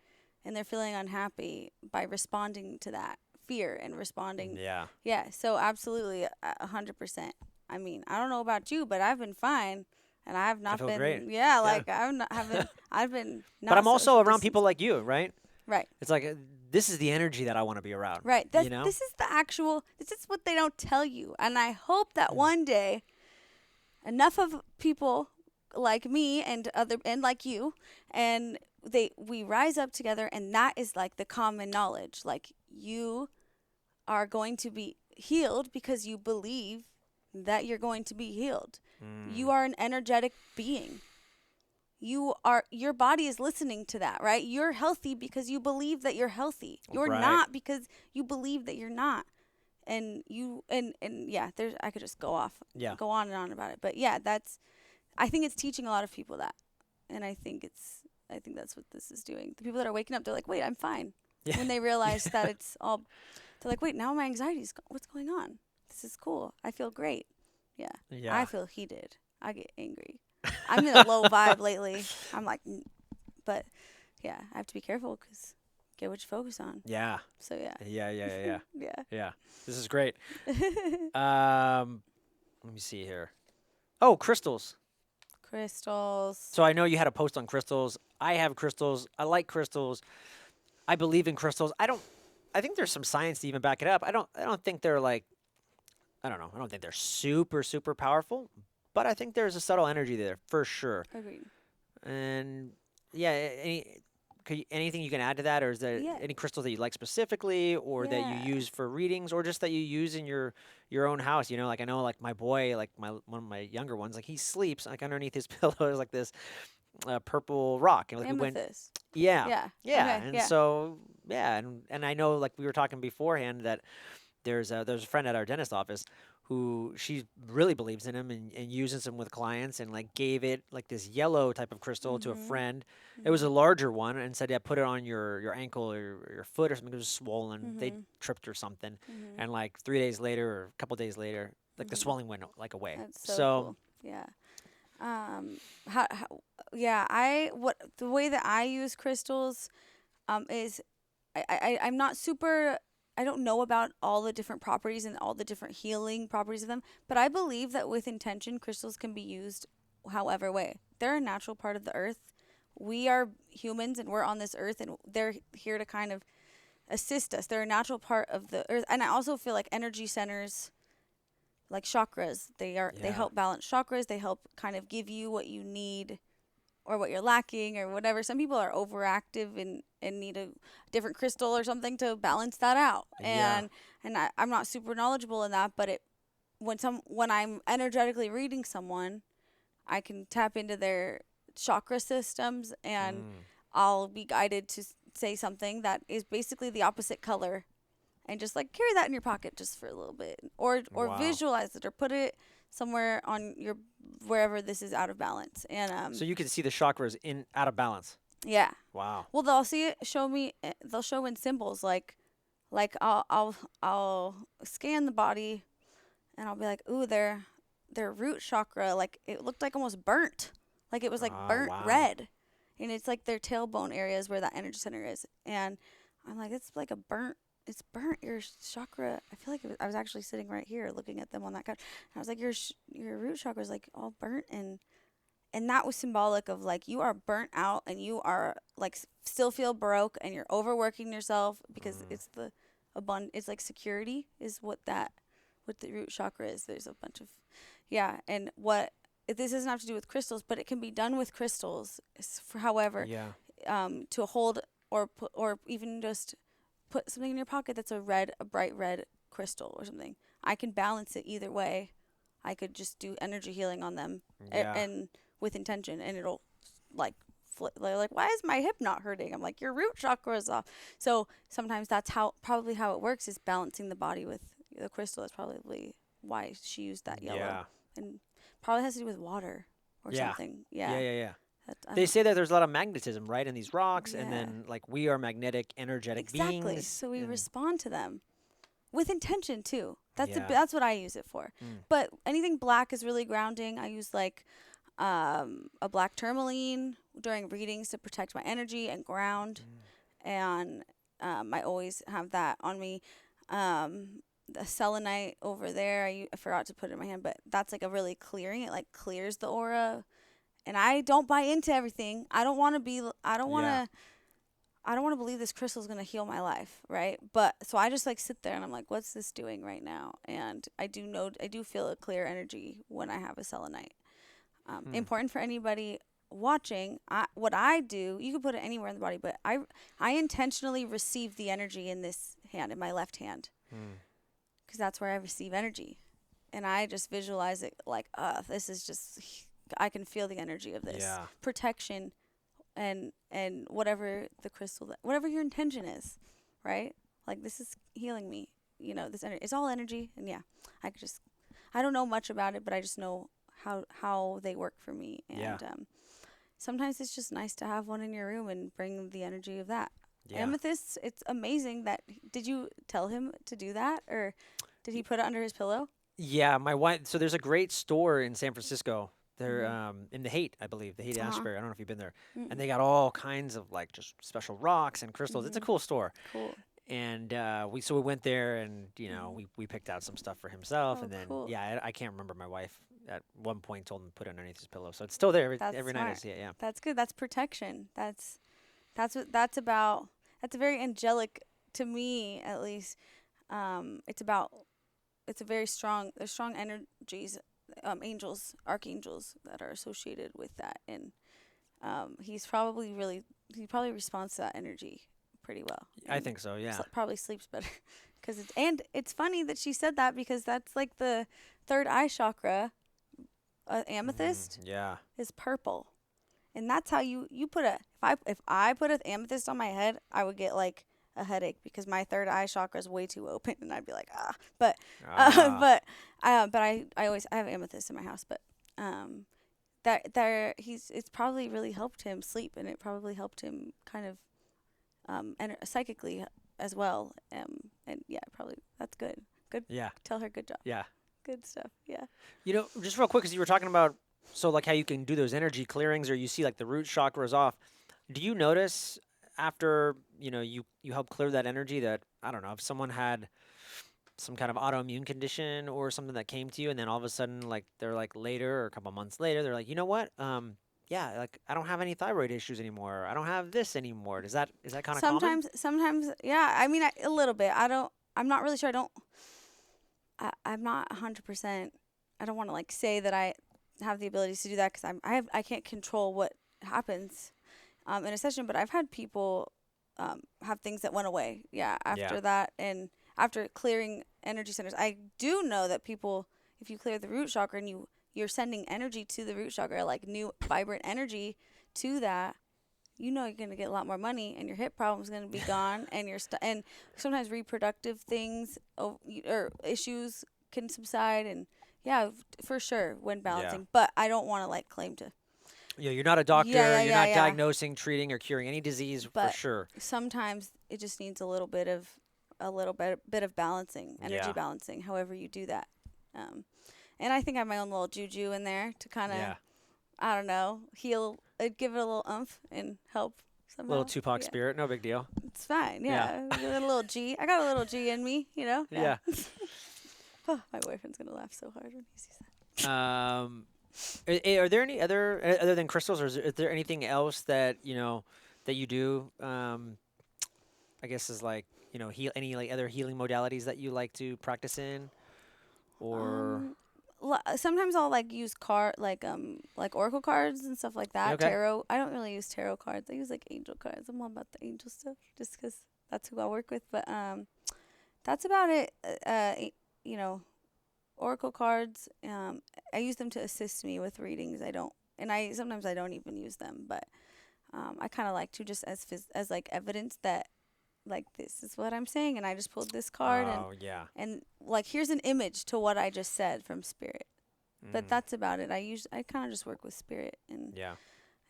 and they're feeling unhappy by responding to that fear and responding.
Yeah.
Yeah. So absolutely, 100%. I mean, I don't know about you, but I've been fine. And I have
I
not
feel
been,
great.
yeah,
Yeah.
like I'm not having, I've been
But
not
I'm also
social
around people
distancing.
like you, right?
Right.
It's like this is the energy that I want to be around.
Right.
You know?
This is what they don't tell you. And I hope that
Mm.
one day enough of people like me and like you and we rise up together, and that is like the common knowledge. Like, you are going to be healed because you believe that you're going to be healed. You are an energetic being. Your body is listening to that, right? You're healthy because you believe that you're healthy. You're
Right.
not because you believe that you're not. And yeah, there's I could just
Yeah.
go on and on about it. But yeah, I think it's teaching a lot of people that. And I think that's what this is doing. The people that are waking up, they're like, "Wait, I'm fine."
Yeah.
When they realize that it's all, they're like, "Wait, now my anxiety's what's going on? This is cool. I feel great." Yeah.
Yeah.
I feel heated. I get angry. I'm in a low vibe lately. I'm like, but yeah, I have to be careful because get what you focus on.
Yeah.
So yeah.
Yeah.
Yeah.
Yeah. This is great. Let me see here. Oh, crystals.
Crystals.
So I know you had a post on crystals. I have crystals. I like crystals. I believe in crystals. I think there's some science to even back it up. I don't think they're like I don't know. I don't think they're super powerful, but I think there's a subtle energy there for sure.
Agreed.
And yeah, anything you can add to that, or is there
Yeah.
any crystals that you like specifically, or that you
Yeah.
use for readings, or just that you use in your own house? You know, like I know, like my boy, like one of my younger ones, like he sleeps like underneath his pillow is like this purple rock, and like we went,
Amethyst.
yeah,
Yeah.
yeah,
Okay.
and
Yeah.
so yeah, and I know like we were talking beforehand that there's a friend at our dentist office who she really believes in him and uses him with clients and like gave it like this yellow type of crystal to a
Mhm.
friend. It was a larger one and said, yeah, put it on your ankle or your foot or something. It was swollen. They
Mhm.
tripped or something.
Mhm.
And like 3 days later or a couple days later, like the
Mhm.
swelling went like away.
That's so
So
cool. Yeah. Yeah, what the way that I use crystals is I'm not super, I don't know about all the different properties and all the different healing properties of them, but I believe that with intention, crystals can be used however way. They're a natural part of the earth. We are humans and we're on this earth, and they're here to kind of assist us. They're a natural part of the earth. And I also feel like energy centers, like chakras, they
yeah,
help balance chakras. They help kind of give you what you need or what you're lacking or whatever. Some people are overactive and need a different crystal or something to balance that out.
yeah,
And I'm not super knowledgeable in that, but when I'm energetically reading someone, I can tap into their chakra systems, and
mm,
I'll be guided to say something that is basically the opposite color, and just like carry that in your pocket just for a little bit, or
wow.
visualize it or put it somewhere on your wherever this is out of balance. And
So you can see the chakras in out of balance.
yeah.
Wow.
Well, they'll show in symbols like I'll scan the body, and I'll be like, "Ooh, their root chakra, like it looked like almost burnt. Like it was like
Oh,
burnt
wow.
red." And it's like their tailbone areas where that energy center is. And I'm like, "It's like it's burnt your chakra." I feel like I was actually sitting right here looking at them on that couch. And I was like, your root chakra is like all burnt, and that was symbolic of like you are burnt out and you are like still feel broke and you're overworking yourself because it's it's like security is what the root chakra is. There's a bunch of and this doesn't have to do with crystals, but it can be done with crystals for however
Yeah.
to hold or even just put something in your pocket that's a bright red crystal or something. I can balance it either way. I could just do energy healing on them
Yeah.
and with intention, and it'll like flip. They're like, "Why is my hip not hurting?" I'm like, "Your root chakra is off." So sometimes that's probably how it works, is balancing the body with the crystal. That's probably why she used that yellow.
Yeah.
And probably has to do with water or
Yeah.
something.
Yeah.
Yeah.
Yeah.
That,
They say that there's a lot of magnetism, right, in these rocks, and
Yeah.
then like we are magnetic, energetic
exactly.
beings.
So we
and-
respond to them with intention too.
Yeah.
That's what I use it for.
Mm.
But anything black is really grounding. I use like a black tourmaline during readings to protect my energy and ground. And I always have that on me. The selenite over there, I forgot to put it in my hand, but that's like a really clearing. It like clears the aura. And I don't buy into everything. I don't want to be. I don't want to.
Yeah.
I don't want to believe this crystal is going to heal my life, right? But so I just like sit there and I'm like, what's this doing right now? And I do feel a clear energy when I have a selenite. Important for anybody watching. What I do, you can put it anywhere in the body, but I intentionally receive the energy in this hand, in my left hand, because that's where I receive energy, and I just visualize it like, this is just. I can feel the energy of this
Yeah.
protection, and whatever the crystal, whatever your intention is, right? Like this is healing me. This energy. It's all energy, and yeah, I don't know much about it, but I just know how they work for me, and
Yeah.
sometimes it's just nice to have one in your room and bring the energy of that.
Yeah.
Amethyst, it's amazing that. Did you tell him to do that, or did he put it under his pillow?
Yeah, my wife. So there's a great store in San Francisco. They're in the Haight, I believe, the Haight Ashbury. I don't know if you've been there. And they got all kinds of like just special rocks and crystals. It's a cool store.
Cool.
And we went there, and we picked out some stuff for himself,
Oh,
and then
cool.
I can't remember. My wife at one point told him to put it underneath his pillow, so it's still there
That's
every night. I
smart.
see it. Yeah.
That's good. That's protection. That's what that's about. That's very angelic to me, at least. It's a very strong. There's strong energies, angels, archangels that are associated with that, and he probably responds to that energy pretty well.
I
and
think so. Yeah.
Probably sleeps better, and it's funny that she said that because that's like the third eye chakra. Amethyst
Yeah.
is purple, and that's how you put if I put an amethyst on my head, I would get like a headache because my third eye chakra is way too open, and I'd be like but I have amethyst in my house, but it's probably really helped him sleep, and it probably helped him kind of psychically as well, and yeah, probably that's good.
Yeah.
Tell her good job.
Yeah.
Good stuff. Yeah.
Just real quick, because you were talking about like how you can do those energy clearings, or you see like the root chakras off. Do you notice after you help clear that energy that, I don't know, if someone had some kind of autoimmune condition or something that came to you, and then all of a sudden like they're like later or a couple months later they're like, you know what, yeah, like I don't have any thyroid issues anymore, I don't have this anymore. Is that kind of common?
Sometimes, yeah. I mean, a little bit. I'm not really sure. I'm not 100%. I don't want to like say that I have the ability to do that because I can't control what happens in a session. But I've had people have things that went away. Yeah, after that, and after clearing energy centers, I do know that people, if you clear the root chakra and you're sending energy to the root chakra, like new vibrant energy to that, you're going to get a lot more money, and your hip problem's going to be gone, and and sometimes reproductive things or issues can subside, and yeah, for sure when balancing.
Yeah.
But I don't want to like claim to.
Yeah, you're not a doctor.
Yeah,
you're not
yeah.
diagnosing, treating, or curing any disease
But
for sure.
sometimes it just needs a little bit of balancing, energy balancing. However you do that, and I think I have my own little juju in there to kind of.
Yeah.
I don't know, heal, give it a little oomph and help somehow.
Little Tupac spirit, no big deal.
It's fine, yeah. I got a little G. I got a little G in me, Yeah. Oh, my boyfriend's gonna laugh so hard when he sees that.
Are there any other than crystals, or is there anything else that that you do? I guess is like any like other healing modalities that you like to practice in, or
sometimes I'll like use like oracle cards and stuff like that.
Okay.
Tarot. I don't really use tarot cards. I use like angel cards. I'm all about the angel stuff, just because that's who I work with. But that's about it. Oracle cards. I use them to assist me with readings. Sometimes I don't even use them, but I kind of like to just as like evidence that like, this is what I'm saying, and I just pulled this card,
Oh, yeah.
and like, here's an image to what I just said from spirit. But that's about it. I kind of just work with spirit
Yeah.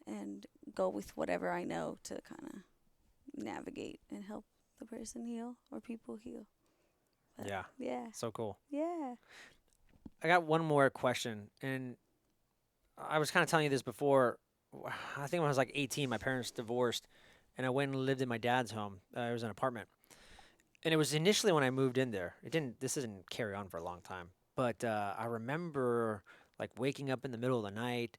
and go with whatever I know to kind of navigate and help the person heal or people heal. But
Yeah.
yeah,
So cool.
yeah.
I got one more question, and I was kind of telling you this before. I think when I was like 18, my parents divorced, and I went and lived in my dad's home. It was an apartment, and it was initially when I moved in there. It didn't. This didn't carry on for a long time, but I remember like waking up in the middle of the night,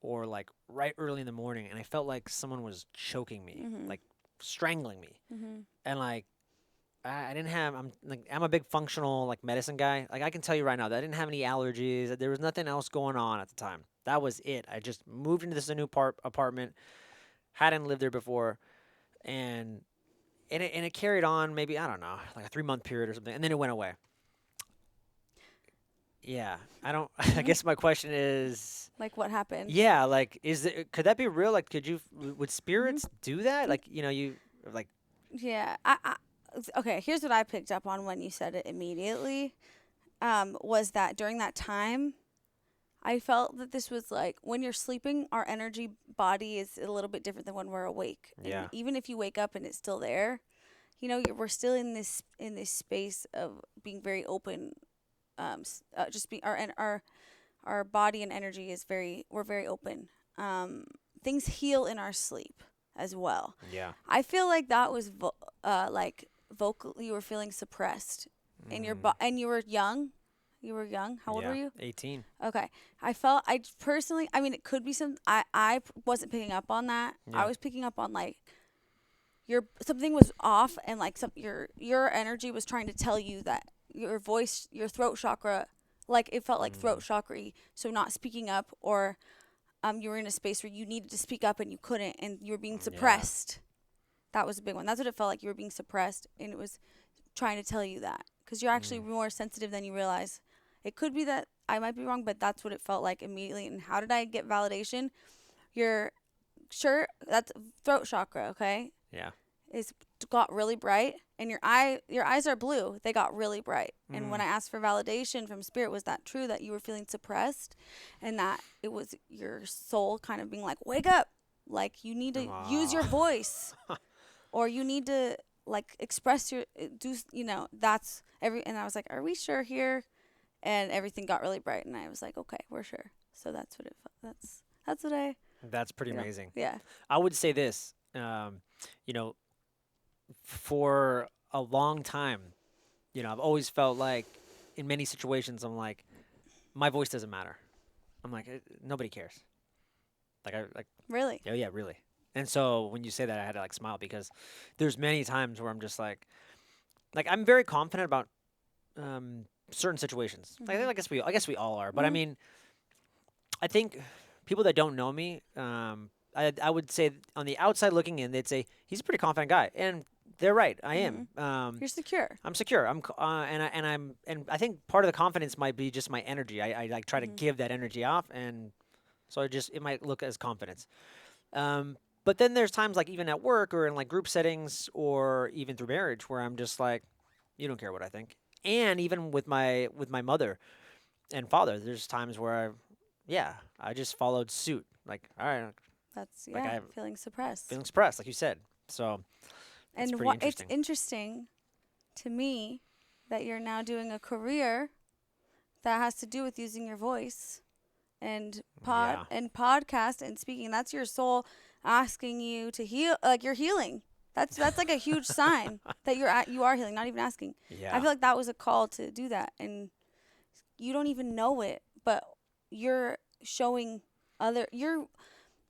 or like right early in the morning, and I felt like someone was choking me,
Mhm.
like strangling me,
Mhm.
and like I didn't have. I'm a big functional like medicine guy. Like I can tell you right now that I didn't have any allergies. That there was nothing else going on at the time. That was it. I just moved into this new apartment. Hadn't lived there before, and it carried on maybe I don't know like a 3 month period or something, and then it went away. Yeah, I don't. I
Mhm.
guess my question is,
Like, what happened?
yeah, like could that be real? Like, would
Mhm.
spirits do that? Like you like
Yeah. Okay. Here's what I picked up on when you said it immediately. Was that during that time, I felt that this was like when you're sleeping, our energy body is a little bit different than when we're awake.
Yeah.
And even if you wake up and it's still there, we're still in this space of being very open. Just being our body and energy is we're very open. Things heal in our sleep as well.
yeah.
I feel like that was like vocal. You were feeling suppressed, and you were young. You were young. How old were
Yeah,
you?
18.
Okay. I personally, I mean, it could be wasn't picking up on that. I
Yeah.
was picking up on like something was off, and like your energy was trying to tell you that your voice, your throat chakra, like it felt like throat chakra. So not speaking up, or you were in a space where you needed to speak up and you couldn't, and you were being
Yeah.
suppressed. That was a big one. That's what it felt like. You were being suppressed, and it was trying to tell you that because you're actually more sensitive than you realize. It could be that I might be wrong, but that's what it felt like immediately. And how did I get validation? Your shirt, that's throat chakra, okay?
Yeah.
Is got really bright, and your eyes are blue. They got really bright. And when I asked for validation from spirit, was that true that you were feeling suppressed, and that it was your soul kind of being like, wake up, like you need to use your
Wow.
voice, or you need to like express your that's every. And I was like, are we sure here? And everything got really bright, and I was like, okay, we're sure. So that's what it felt. That's what I
That's pretty amazing.
yeah.
I would say this, you know, for a long time, I've always felt like in many situations, I'm like, my voice doesn't matter. I'm like, nobody cares. Like,
Really.
oh yeah, really. And so when you say that, I had to like smile because there's many times where I'm just like I'm very confident about certain situations. Like, I guess we all are. But I
Mhm.
mean, I think people that don't know me, I would say on the outside looking in, they'd say he's a pretty confident guy, and they're right. I am.
You're secure.
I'm secure. And I think part of the confidence might be just my energy. I like try to give that energy off, and so it might look as confidence. But then there's times like even at work or in like group settings or even through marriage where I'm just like, you don't care what I think. And even with my mother and father, there's times where I just followed suit. Like, all right,
That's
like
yeah,
I'm
feeling suppressed.
feeling suppressed, like you said. So that's
And
pretty
what it's
interesting.
interesting to me that you're now doing a career that has to do with using your voice and
Yeah.
podcast and speaking. That's your soul asking you to heal, like you're healing. That's like a huge sign that you are healing, not even asking. I
Yeah.
feel like that was a call to do that, and you don't even know it, but you're showing you're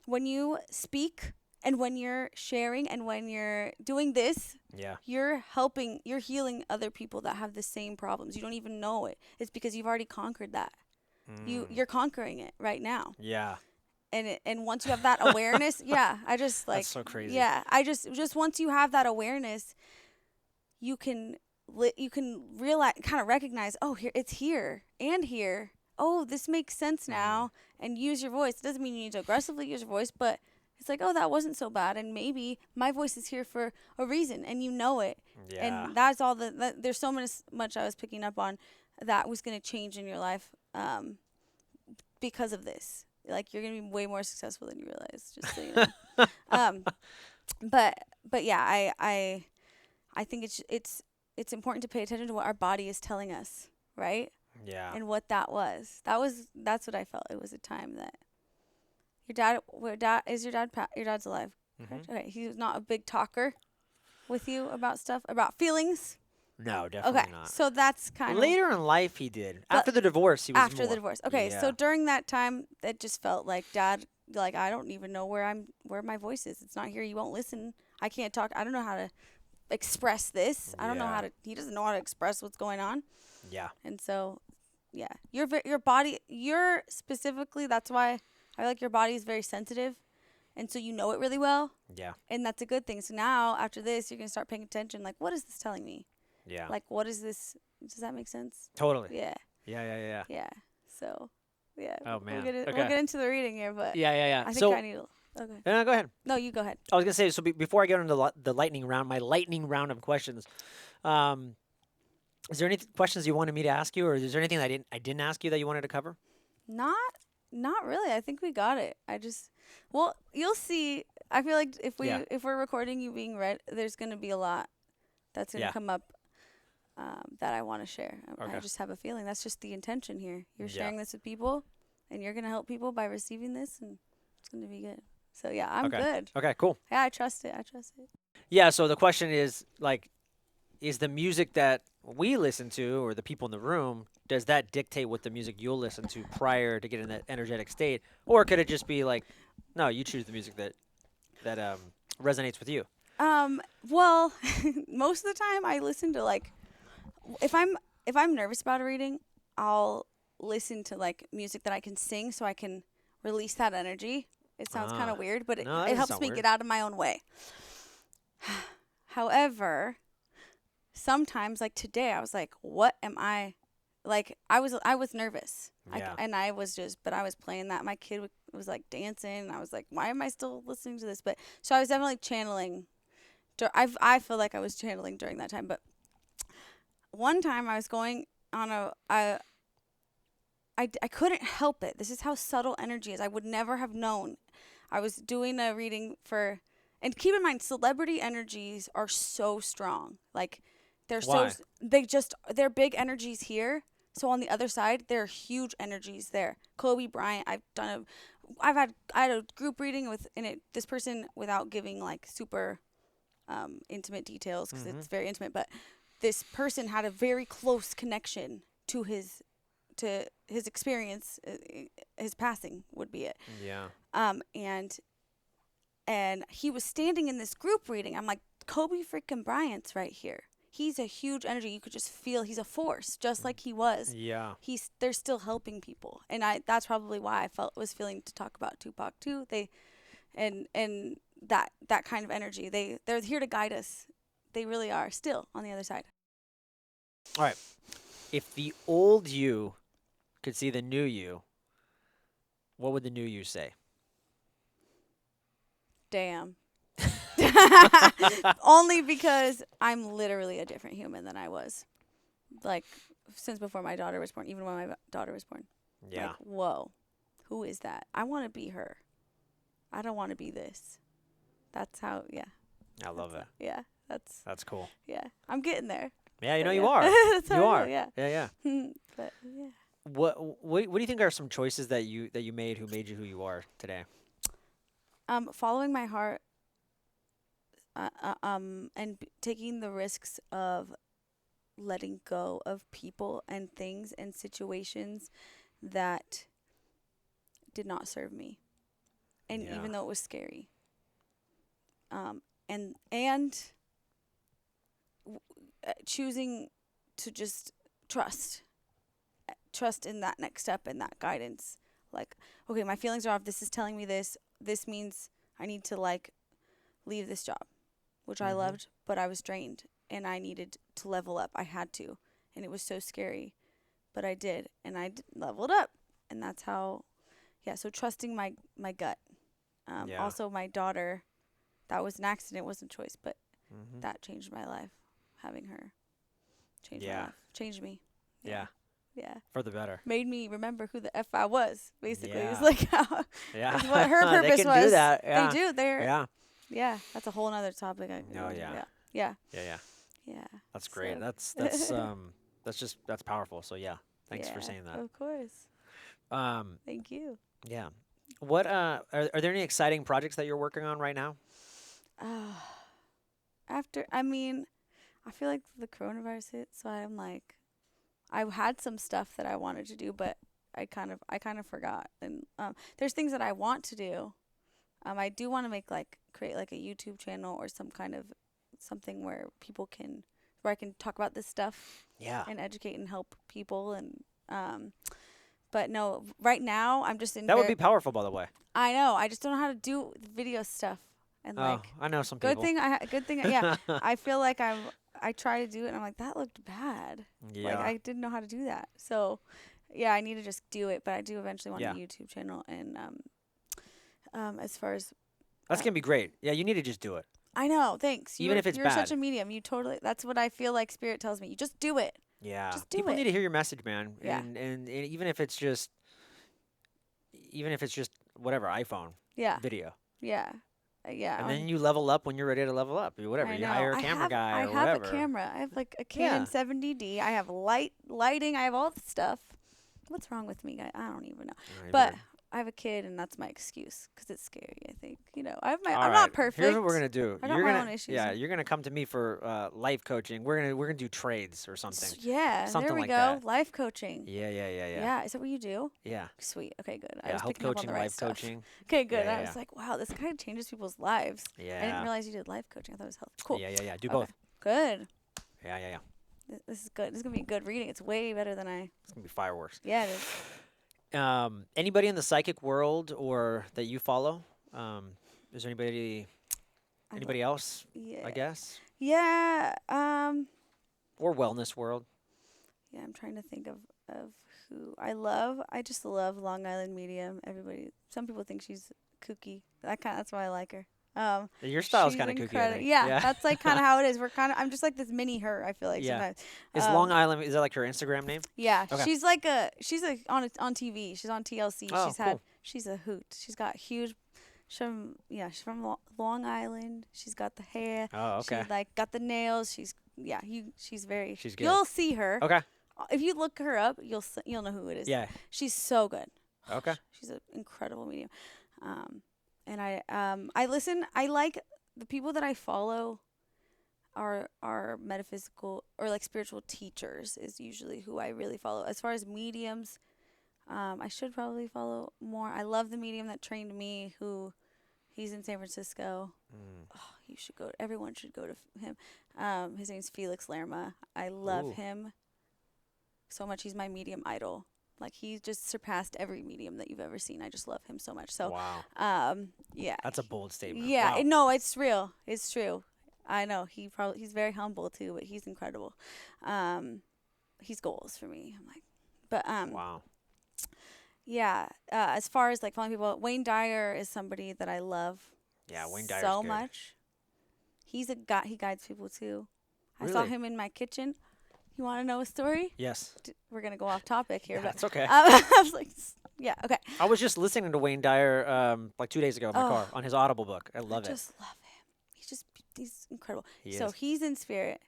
when you speak and when you're sharing and when you're doing this,
Yeah.
you're healing other people that have the same problems. You don't even know it. It's because you've already conquered that. You're conquering it right now.
Yeah.
And once you have that awareness, yeah, I just like
That's so crazy.
yeah, I just once you have that awareness, you can you can realize, kind of recognize, oh, here it's here and here. Oh, this makes sense now, and use your voice. It doesn't mean you need to aggressively use your voice, but It's like, oh, that wasn't so bad, and maybe my voice is here for a reason, and you know it.
Yeah.
And that's all there's so much I was picking up on that was going to change in your life because of this. Like, you're going to be way more successful than you realize, just so you know. um, but yeah, I think it's important to pay attention to what our body is telling us, right?
Yeah.
And what that's what I felt. It was a time that your dad's alive, correct?
Mhm.
Okay, he's not a big talker with you about stuff, about feelings.
No, definitely
Okay,
not.
so that's kind of
Later in life, he did.
But
After the divorce, he was
after the
more.
divorce. Okay,
Yeah.
so during that time, it just felt like dad, like, I don't even know where my voice is. It's not here. You won't listen. I can't talk. I don't know how to express this. I don't know
Yeah.
how to. He doesn't know how to express what's going on.
Yeah.
And so, yeah, your body, you're specifically. That's why I feel like your body is very sensitive, and so you know it really well,
Yeah.
and that's a good thing. So now after this, you're gonna start paying attention. Like, what is this telling me?
Yeah.
Like, what is this? Does that make sense?
Totally.
Yeah,
Yeah. Yeah. Yeah.
yeah. So, yeah.
Oh, man.
We'll
Okay.
get into the reading here, but
Yeah. Yeah. Yeah.
I think
So,
I need. Okay.
no, go ahead.
No, you go ahead.
I was gonna say, so before I get into the lightning round, my lightning round of questions, um, is there any questions you wanted me to ask you, or is there anything I didn't ask you that you wanted to cover?
Not really. I think we got it. Well, you'll see. I feel like
Yeah.
if we're recording you being read, there's gonna be a lot that's gonna
Yeah.
come up that I want to share. I
Okay.
just have a feeling that's just the intention here. You're
Yeah.
sharing this with people, and you're gonna help people by receiving this, and it's gonna be good. So yeah, I'm
Okay.
good.
Okay. Cool.
Yeah, I trust it. I trust it.
Yeah. So the question is like, is the music that we listen to, or the people in the room, does that dictate what the music you'll listen to prior to getting that energetic state, or could it just be like, no, you choose the music that resonates with you?
Well, most of the time I listen to like if I'm nervous about a reading, I'll listen to like music that I can sing so I can release that energy. It sounds kind
Ah.
of weird, but
No, that
it
doesn't
helps
sound
me
weird.
get out of my own way. However, sometimes like today I was like, what am I like I was nervous.
Yeah.
And I was but I was playing that. My kid was like dancing and I was like, why am I still listening to this? But so I was definitely channeling. I feel like I was channeling during that time, but one time I was going on I couldn't help it. This is how subtle energy is. I would never have known. I was doing a reading and keep in mind, celebrity energies are so strong. Like,
Why?
they're big energies here. So on the other side, there are huge energies there. Kobe Bryant, I had a group reading this person, without giving like super intimate details because
Mhm.
it's very intimate, but this person had a very close connection to his experience. His passing would be it.
Yeah.
And he was standing in this group reading. I'm like, Kobe freaking Bryant's right here. He's a huge energy. You could just feel he's a force, just like he was.
Yeah.
They're still helping people, and that's probably why I was feeling to talk about Tupac too. And that kind of energy. They're here to guide us. They really are still on the other side.
All right. If the old you could see the new you, what would the new you say?
Damn. Only because I'm literally a different human than I was. Like, since before my daughter was born, even when my daughter was born.
Yeah.
Like, whoa, who is that? I want to be her. I don't want to be this. That's how, yeah.
I love it.
Yeah, that's
cool.
yeah. I'm getting there.
Yeah, you
But
know you
yeah.
are.
That's how
You
I
are.
feel, yeah.
Yeah, yeah.
But yeah.
What do you think are some choices that you made who made you who you are today?
Following my heart, and taking the risks of letting go of people and things and situations that did not serve me, and
Yeah.
even though it was scary, and choosing to just trust in that next step and that guidance. Like, okay, my feelings are off. This is telling me this. This means I need to like leave this job, which I
Mhm.
loved, but I was drained and I needed to level up. I had to, and it was so scary, but I did, and leveled up, and that's how. Yeah, so trusting my gut
Yeah.
Also, my daughter, that was an accident, wasn't a choice, but
Mm-hmm.
that changed my life. Having her changed my
Yeah.
life, changed me.
Yeah.
Yeah.
For the better.
Made me remember who the F I was, basically.
Yeah.
It's like how,
Yeah.
is what her purpose
they can
was.
do that. Yeah.
They do. They're,
Yeah.
yeah, that's a whole nother topic.
Oh, yeah.
Yeah.
Yeah. Yeah.
Yeah.
That's great.
So-
That's powerful. So yeah. Thanks for
Yeah,
saying that.
Of course.
Um.
Thank you.
Yeah. What are there any exciting projects that you're working on right now?
I mean, I feel like the coronavirus hit, so I'm like, I had some stuff that I wanted to do, but I kind of forgot. And there's things that I want to do. I do want to create like a YouTube channel or some kind of something where I can talk about this stuff
Yeah.
and educate and help people. And but no, right now I'm just in.
That would be powerful, by the way.
I know. I just don't know how to do video stuff. And
Oh, I know some
good
people.
thing. Yeah. I feel like I try to do it and I'm like, that looked bad.
Yeah.
Like I didn't know how to do that. So yeah, I need to just do it. But I do eventually want
Yeah.
a YouTube channel. And as far as
That's gonna be great. Yeah, you need to just do it.
I know, thanks.
Even if it's
you're such
bad.
a medium. You totally. That's what I feel like Spirit tells me. You just do it.
Yeah.
Just do
People
it.
need to hear your message, man.
Yeah.
And even if it's just whatever iPhone
Yeah.
video.
Yeah. Yeah.
And then you level up when you're ready to level up. Whatever.
I
You
know.
hire a camera guy or
I have
whatever.
a camera. I have like a
Yeah.
Canon 70D. I have lighting. I have all the stuff. What's wrong with me, guy? I don't even know.
Alright,
But
good.
I have a kid, and that's my excuse because it's scary. I think I have
All
I'm not
right,
perfect.
Here's what we're gonna do.
I got
you're
my
gonna,
own issues.
Yeah, you're gonna come to me for life coaching. We're gonna do trades or something.
Yeah.
Something
there we
like
go.
that.
Life coaching.
Yeah.
Yeah. Is that what you do?
Yeah.
Sweet. Okay. Good. I
Yeah.
was
Health
picking up on
coaching,
the right
life
stuff.
coaching.
Okay. Good.
Yeah,
I
yeah.
was like, wow, this kind of changes people's lives.
Yeah.
I didn't realize you did life coaching. I thought it was health. Cool.
Yeah. Do
Okay.
both.
Good.
Yeah.
This is good. This is gonna be good reading. It's way better than I.
It's gonna be fireworks.
Yeah. It is.
Anybody in the psychic world or that you follow? Is there anybody else?
Yeah.
I guess,
Yeah.
or wellness world.
Yeah. I'm trying to think of who I love. I just love Long Island Medium. Some people think she's kooky. That's why I like her.
Your style's
she's
kind of kooky. I
incredible.
think.
Yeah, that's like kind of how it is. I'm just like this mini her. I feel like
Yeah.
sometimes.
Is Long Island? Is that like her Instagram name?
Yeah,
Okay.
she's on TV. She's on TLC.
Oh, cool.
She's a hoot. She's got huge. She's from Long Island. She's got the hair.
Oh, okay.
She's like got the nails. She's very.
She's good.
You'll see her.
Okay.
If you look her up, you'll know who it is.
Yeah.
She's so good.
Okay.
She's an incredible medium. And I listen. I like the people that I follow are metaphysical or like spiritual teachers is usually who I really follow. As far as mediums, I should probably follow more. I love the medium that trained me. He's in San Francisco. Oh, everyone should go to him. His name's Felix Lerma. I love
Ooh.
him so much. He's my medium idol. Like he just surpassed every medium that you've ever seen. I just love him so much. So,
wow.
Yeah.
That's a bold statement.
Yeah.
Wow.
No, it's real. It's true. I know he's very humble too, but he's incredible. He's goals for me. I'm like, but
Wow.
yeah. As far as like following people, Wayne Dyer is somebody that I love.
Yeah, Wayne Dyer's
so
good.
much. He's a guy. He guides people too. I saw
Really?
him in my kitchen. You want to know a story?
Yes.
We're gonna go off topic here, but
That's okay.
I was like, yeah, okay.
I was just listening to Wayne Dyer like 2 days ago in my car on his Audible book. I love
I
it.
just love him. He's incredible.
He
So
is.
he's in spirit.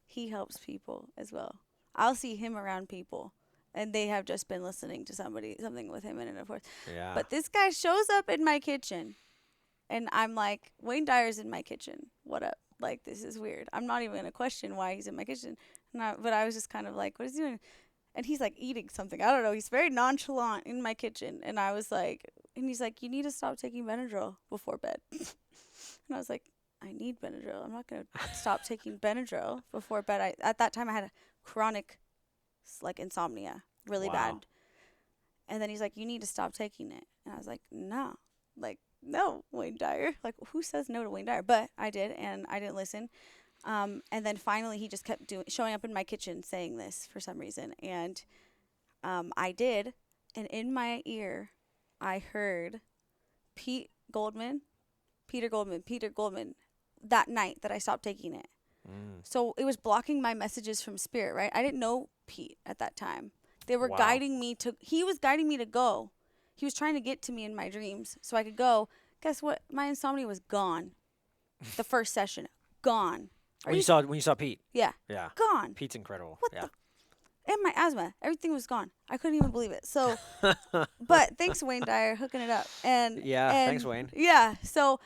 He helps people as well. I'll see him around people, and they have just been listening to something with him, and of course.
Yeah.
But this guy shows up in my kitchen, and I'm like, Wayne Dyer's in my kitchen. What up? Like, this is weird. I'm not even gonna question why he's in my kitchen. But I was just kind of like, what is he doing? And he's like eating something. I don't know. He's very nonchalant in my kitchen, and I was like, and he's like, you need to stop taking Benadryl before bed. And I was like, I need Benadryl. I'm not gonna stop taking Benadryl before bed. At that time I had a chronic, like insomnia, really
Wow.
bad. And then he's like, you need to stop taking it. And I was like, no, Wayne Dyer. Like, who says no to Wayne Dyer? But I did, and I didn't listen. And then finally he just kept showing up in my kitchen saying this for some reason. And I did, and in my ear I heard Goldman, Peter Goldman, that night that I stopped taking it. So it was blocking my messages from spirit, right? I didn't know Pete at that time. They were
Wow.
guiding me to, he was guiding me to go. He was trying to get to me in my dreams so I could go. Guess what? My insomnia was gone. The first session, gone.
When you saw Pete.
Yeah,
Yeah.
gone.
Pete's incredible.
What
yeah.
And my asthma, everything was gone. I couldn't even believe it. So, but thanks Wayne Dyer hooking it up. And
Yeah,
and
thanks, Wayne.
Yeah, so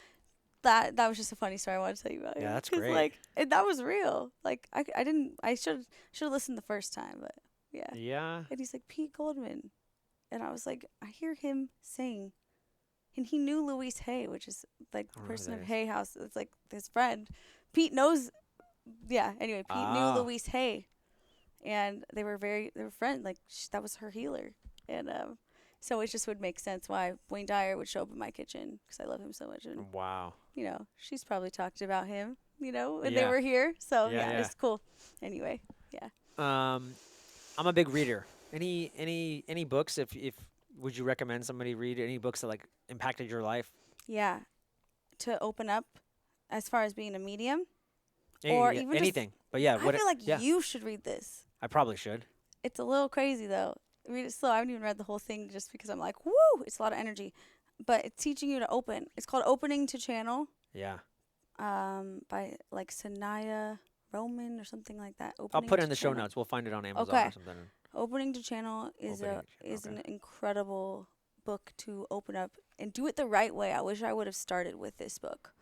that was just a funny story I wanted to tell you about.
Yeah, that's
'Cause,
great.
Like, and that was real. Like I should have listened the first time, but yeah.
Yeah.
And he's like Pete Goldman, and I was like, I hear him sing, and he knew Louise Hay, which is like the
I don't know who
person
that
of
is.
Hay House. It's like his friend. Pete knows. Yeah. Anyway, Pete
Ah.
knew Louise Hay, and they were friends. Like that was her healer, and so it just would make sense why Wayne Dyer would show up in my kitchen because I love him so much, and
Wow.
she's probably talked about him, when they
Yeah.
were here. So
Yeah, yeah.
it's cool. Anyway, yeah.
I'm a big reader. Any books? If would you recommend somebody read any books that like impacted your life?
Yeah, to open up as far as being a medium.
Eh,
Or
yeah,
even just-
anything. But yeah,
I
what?
feel like
yeah,
you should read this.
I probably should.
It's a little crazy though. Read it slow. I haven't even read the whole thing just because I'm like, woo, it's a lot of energy. But it's teaching you to open. It's called Opening to Channel,
Yeah.
by like Sanaya Roman or something like that.
I'll
Opening
put it
to
in the show
Channel.
notes. We'll find it on Amazon
Okay.
or something.
Opening to Channel is
Opening to Channel,
is an
okay.
incredible book to open up and do it the right way. I wish I would have started with this book.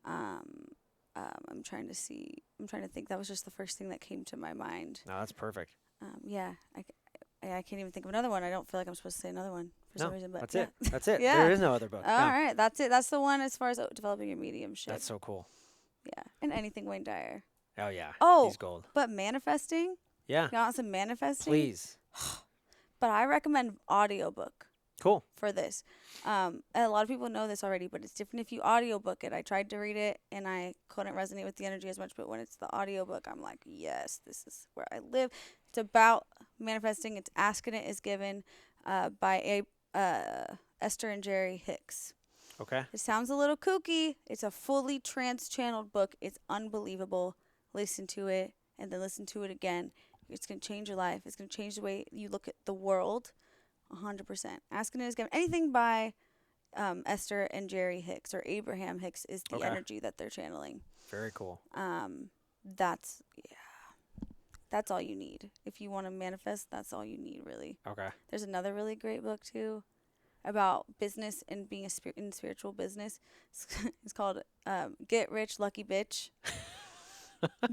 I'm trying to think. That was just the first thing that came to my mind.
No, that's perfect.
Yeah, I can't even think of another one. I don't feel like I'm supposed to say another one for some reason. But
That's
yeah.
it. That's it.
Yeah.
There is no other book.
All
No.
right, that's it. That's the one as far as developing your mediumship.
That's so cool.
Yeah, and anything Wayne Dyer.
Oh yeah.
Oh.
He's gold.
But manifesting,
Yeah.
you want some manifesting?
Please.
But I recommend audiobook
Cool.
for this. And a lot of people know this already, but it's different if you audiobook it. I tried to read it and I couldn't resonate with the energy as much, but when it's the audiobook, I'm like, yes, this is where I live. It's about manifesting. It's Asking It Is Given by Esther and Jerry Hicks.
Okay.
It sounds a little kooky. It's a fully trans-channeled book. It's unbelievable. Listen to it and then listen to it again. It's going to change your life. It's going to change the way you look at the world. 100%. Asking It Is Given. Anything by Esther and Jerry Hicks or Abraham Hicks is the
Okay.
energy that they're channeling.
Very cool.
That's all you need. If you want to manifest, that's all you need, really.
Okay.
There's another really great book, too, about business and being in spiritual business. It's called Get Rich, Lucky Bitch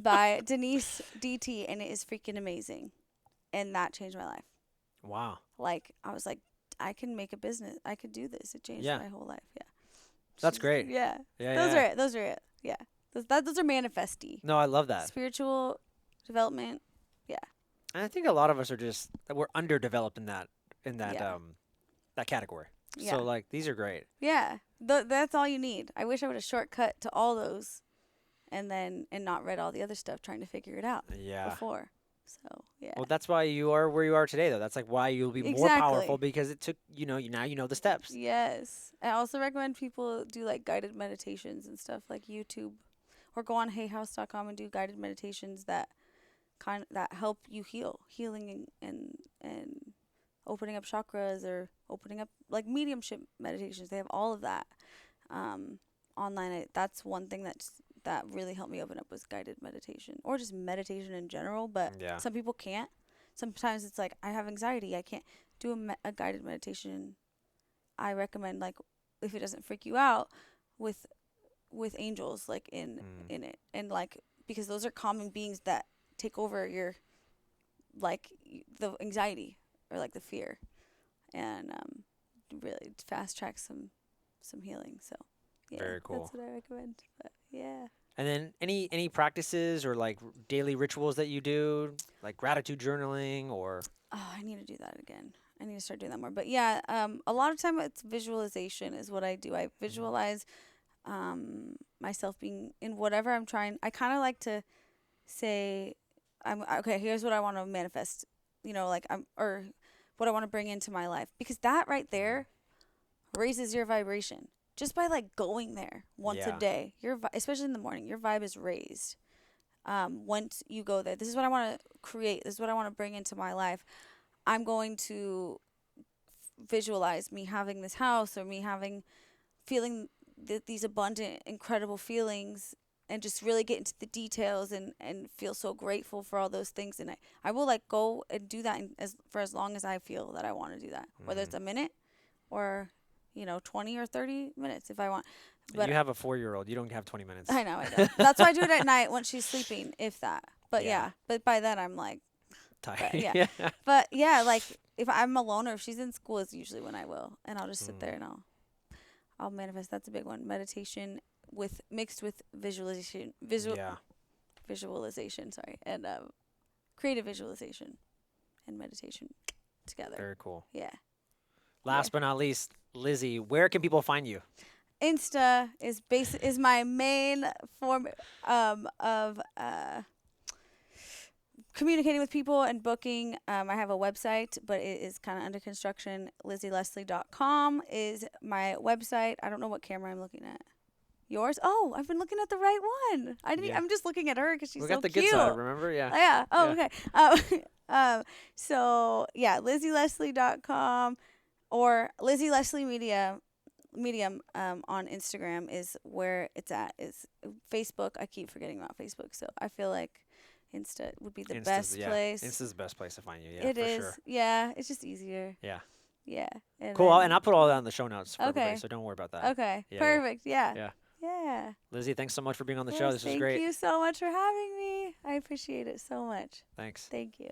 by Denise DT, and it is freaking amazing. And that changed my life.
Wow.
Like, I was like, I can make a business. I could do this. It changed
Yeah.
my whole life. Yeah.
That's great.
Yeah.
Yeah.
Those
yeah.
are it. Those are it. Yeah. Those are manifesty.
No, I love that.
Spiritual development.
And I think a lot of us are just we're underdeveloped in that
Yeah.
that category.
Yeah.
So like these are great.
Yeah. That's all you need. I wish I would have shortcut to all those and not read all the other stuff trying to figure it out
Yeah.
before. So, yeah.
Well, that's why you are where you are today, though. That's like why you'll be more
Exactly.
powerful because it took now you know the steps.
Yes. I also recommend people do like guided meditations and stuff like YouTube or go on heyhouse.com and do guided meditations that help you healing and opening up chakras or opening up like mediumship meditations. They have all of that online. That's one thing that really helped me open up was guided meditation or just meditation in general, but
Yeah.
some people can't. Sometimes it's like I have anxiety, I can't do a guided meditation. I recommend like if it doesn't freak you out with angels like in it, and like because those are calming beings that take over your like the anxiety or like the fear and really fast track some healing. So yeah,
Very cool.
that's what I recommend. But yeah.
And then any practices or like daily rituals that you do, like gratitude journaling or
Oh, I need to do that again. I need to start doing that more. But yeah, a lot of time it's visualization is what I do. I visualize myself being in whatever I'm trying. I kind of like to say, okay, here's what I want to manifest, or what I want to bring into my life. Because that right there raises your vibration. just by like going there once a
Yeah.
day, especially in the morning, your vibe is raised. Once you go there, this is what I want to create. This is what I want to bring into my life. I'm going to visualize me having this house, or me feeling these abundant, incredible feelings, and just really get into the details, and feel so grateful for all those things. And I will like go and do that for as long as I feel that I want to do that, whether it's a minute or 20 or 30 minutes if I want. But
you have a 4-year-old. You don't have 20 minutes.
I know. That's why I do it at night when she's sleeping, if that. But
Yeah.
but by then I'm like,
Tired.
yeah.
Yeah.
But yeah, like if I'm alone or if she's in school is usually when I will, and I'll just sit there and I'll manifest. That's a big one. Meditation mixed with visualization, visualization. Sorry, and creative visualization and meditation together.
Very cool.
Yeah.
Last but not least, Lizzy, where can people find you?
Insta is my main form of communicating with people and booking. I have a website, but it is kind of under construction. LizzyLeslie.com is my website. I don't know what camera I'm looking at. Yours? Oh, I've been looking at the right one.
Yeah.
I'm just looking at her because she's
We
so
got the
cute.
good side, remember? Yeah.
Yeah. Oh,
Yeah.
okay. So yeah, LizzyLeslie.com or Lizzy Leslie Medium on Instagram is where it's at. Is Facebook. I keep forgetting about Facebook, so I feel like Insta would be the best place.
Insta's the best place to find you. Yeah,
It
for
is.
sure.
Yeah, it's just easier.
Yeah.
Yeah.
Cool.
then-
And I'll put all that in the show notes for everybody,
Okay.
so don't worry about that.
Okay.
Yeah, yeah.
Perfect. Yeah.
Yeah.
Yeah.
Lizzy, thanks so much for being on the
Yes,
show. This was great.
Thank you so much for having me. I appreciate it so much.
Thanks.
Thank you.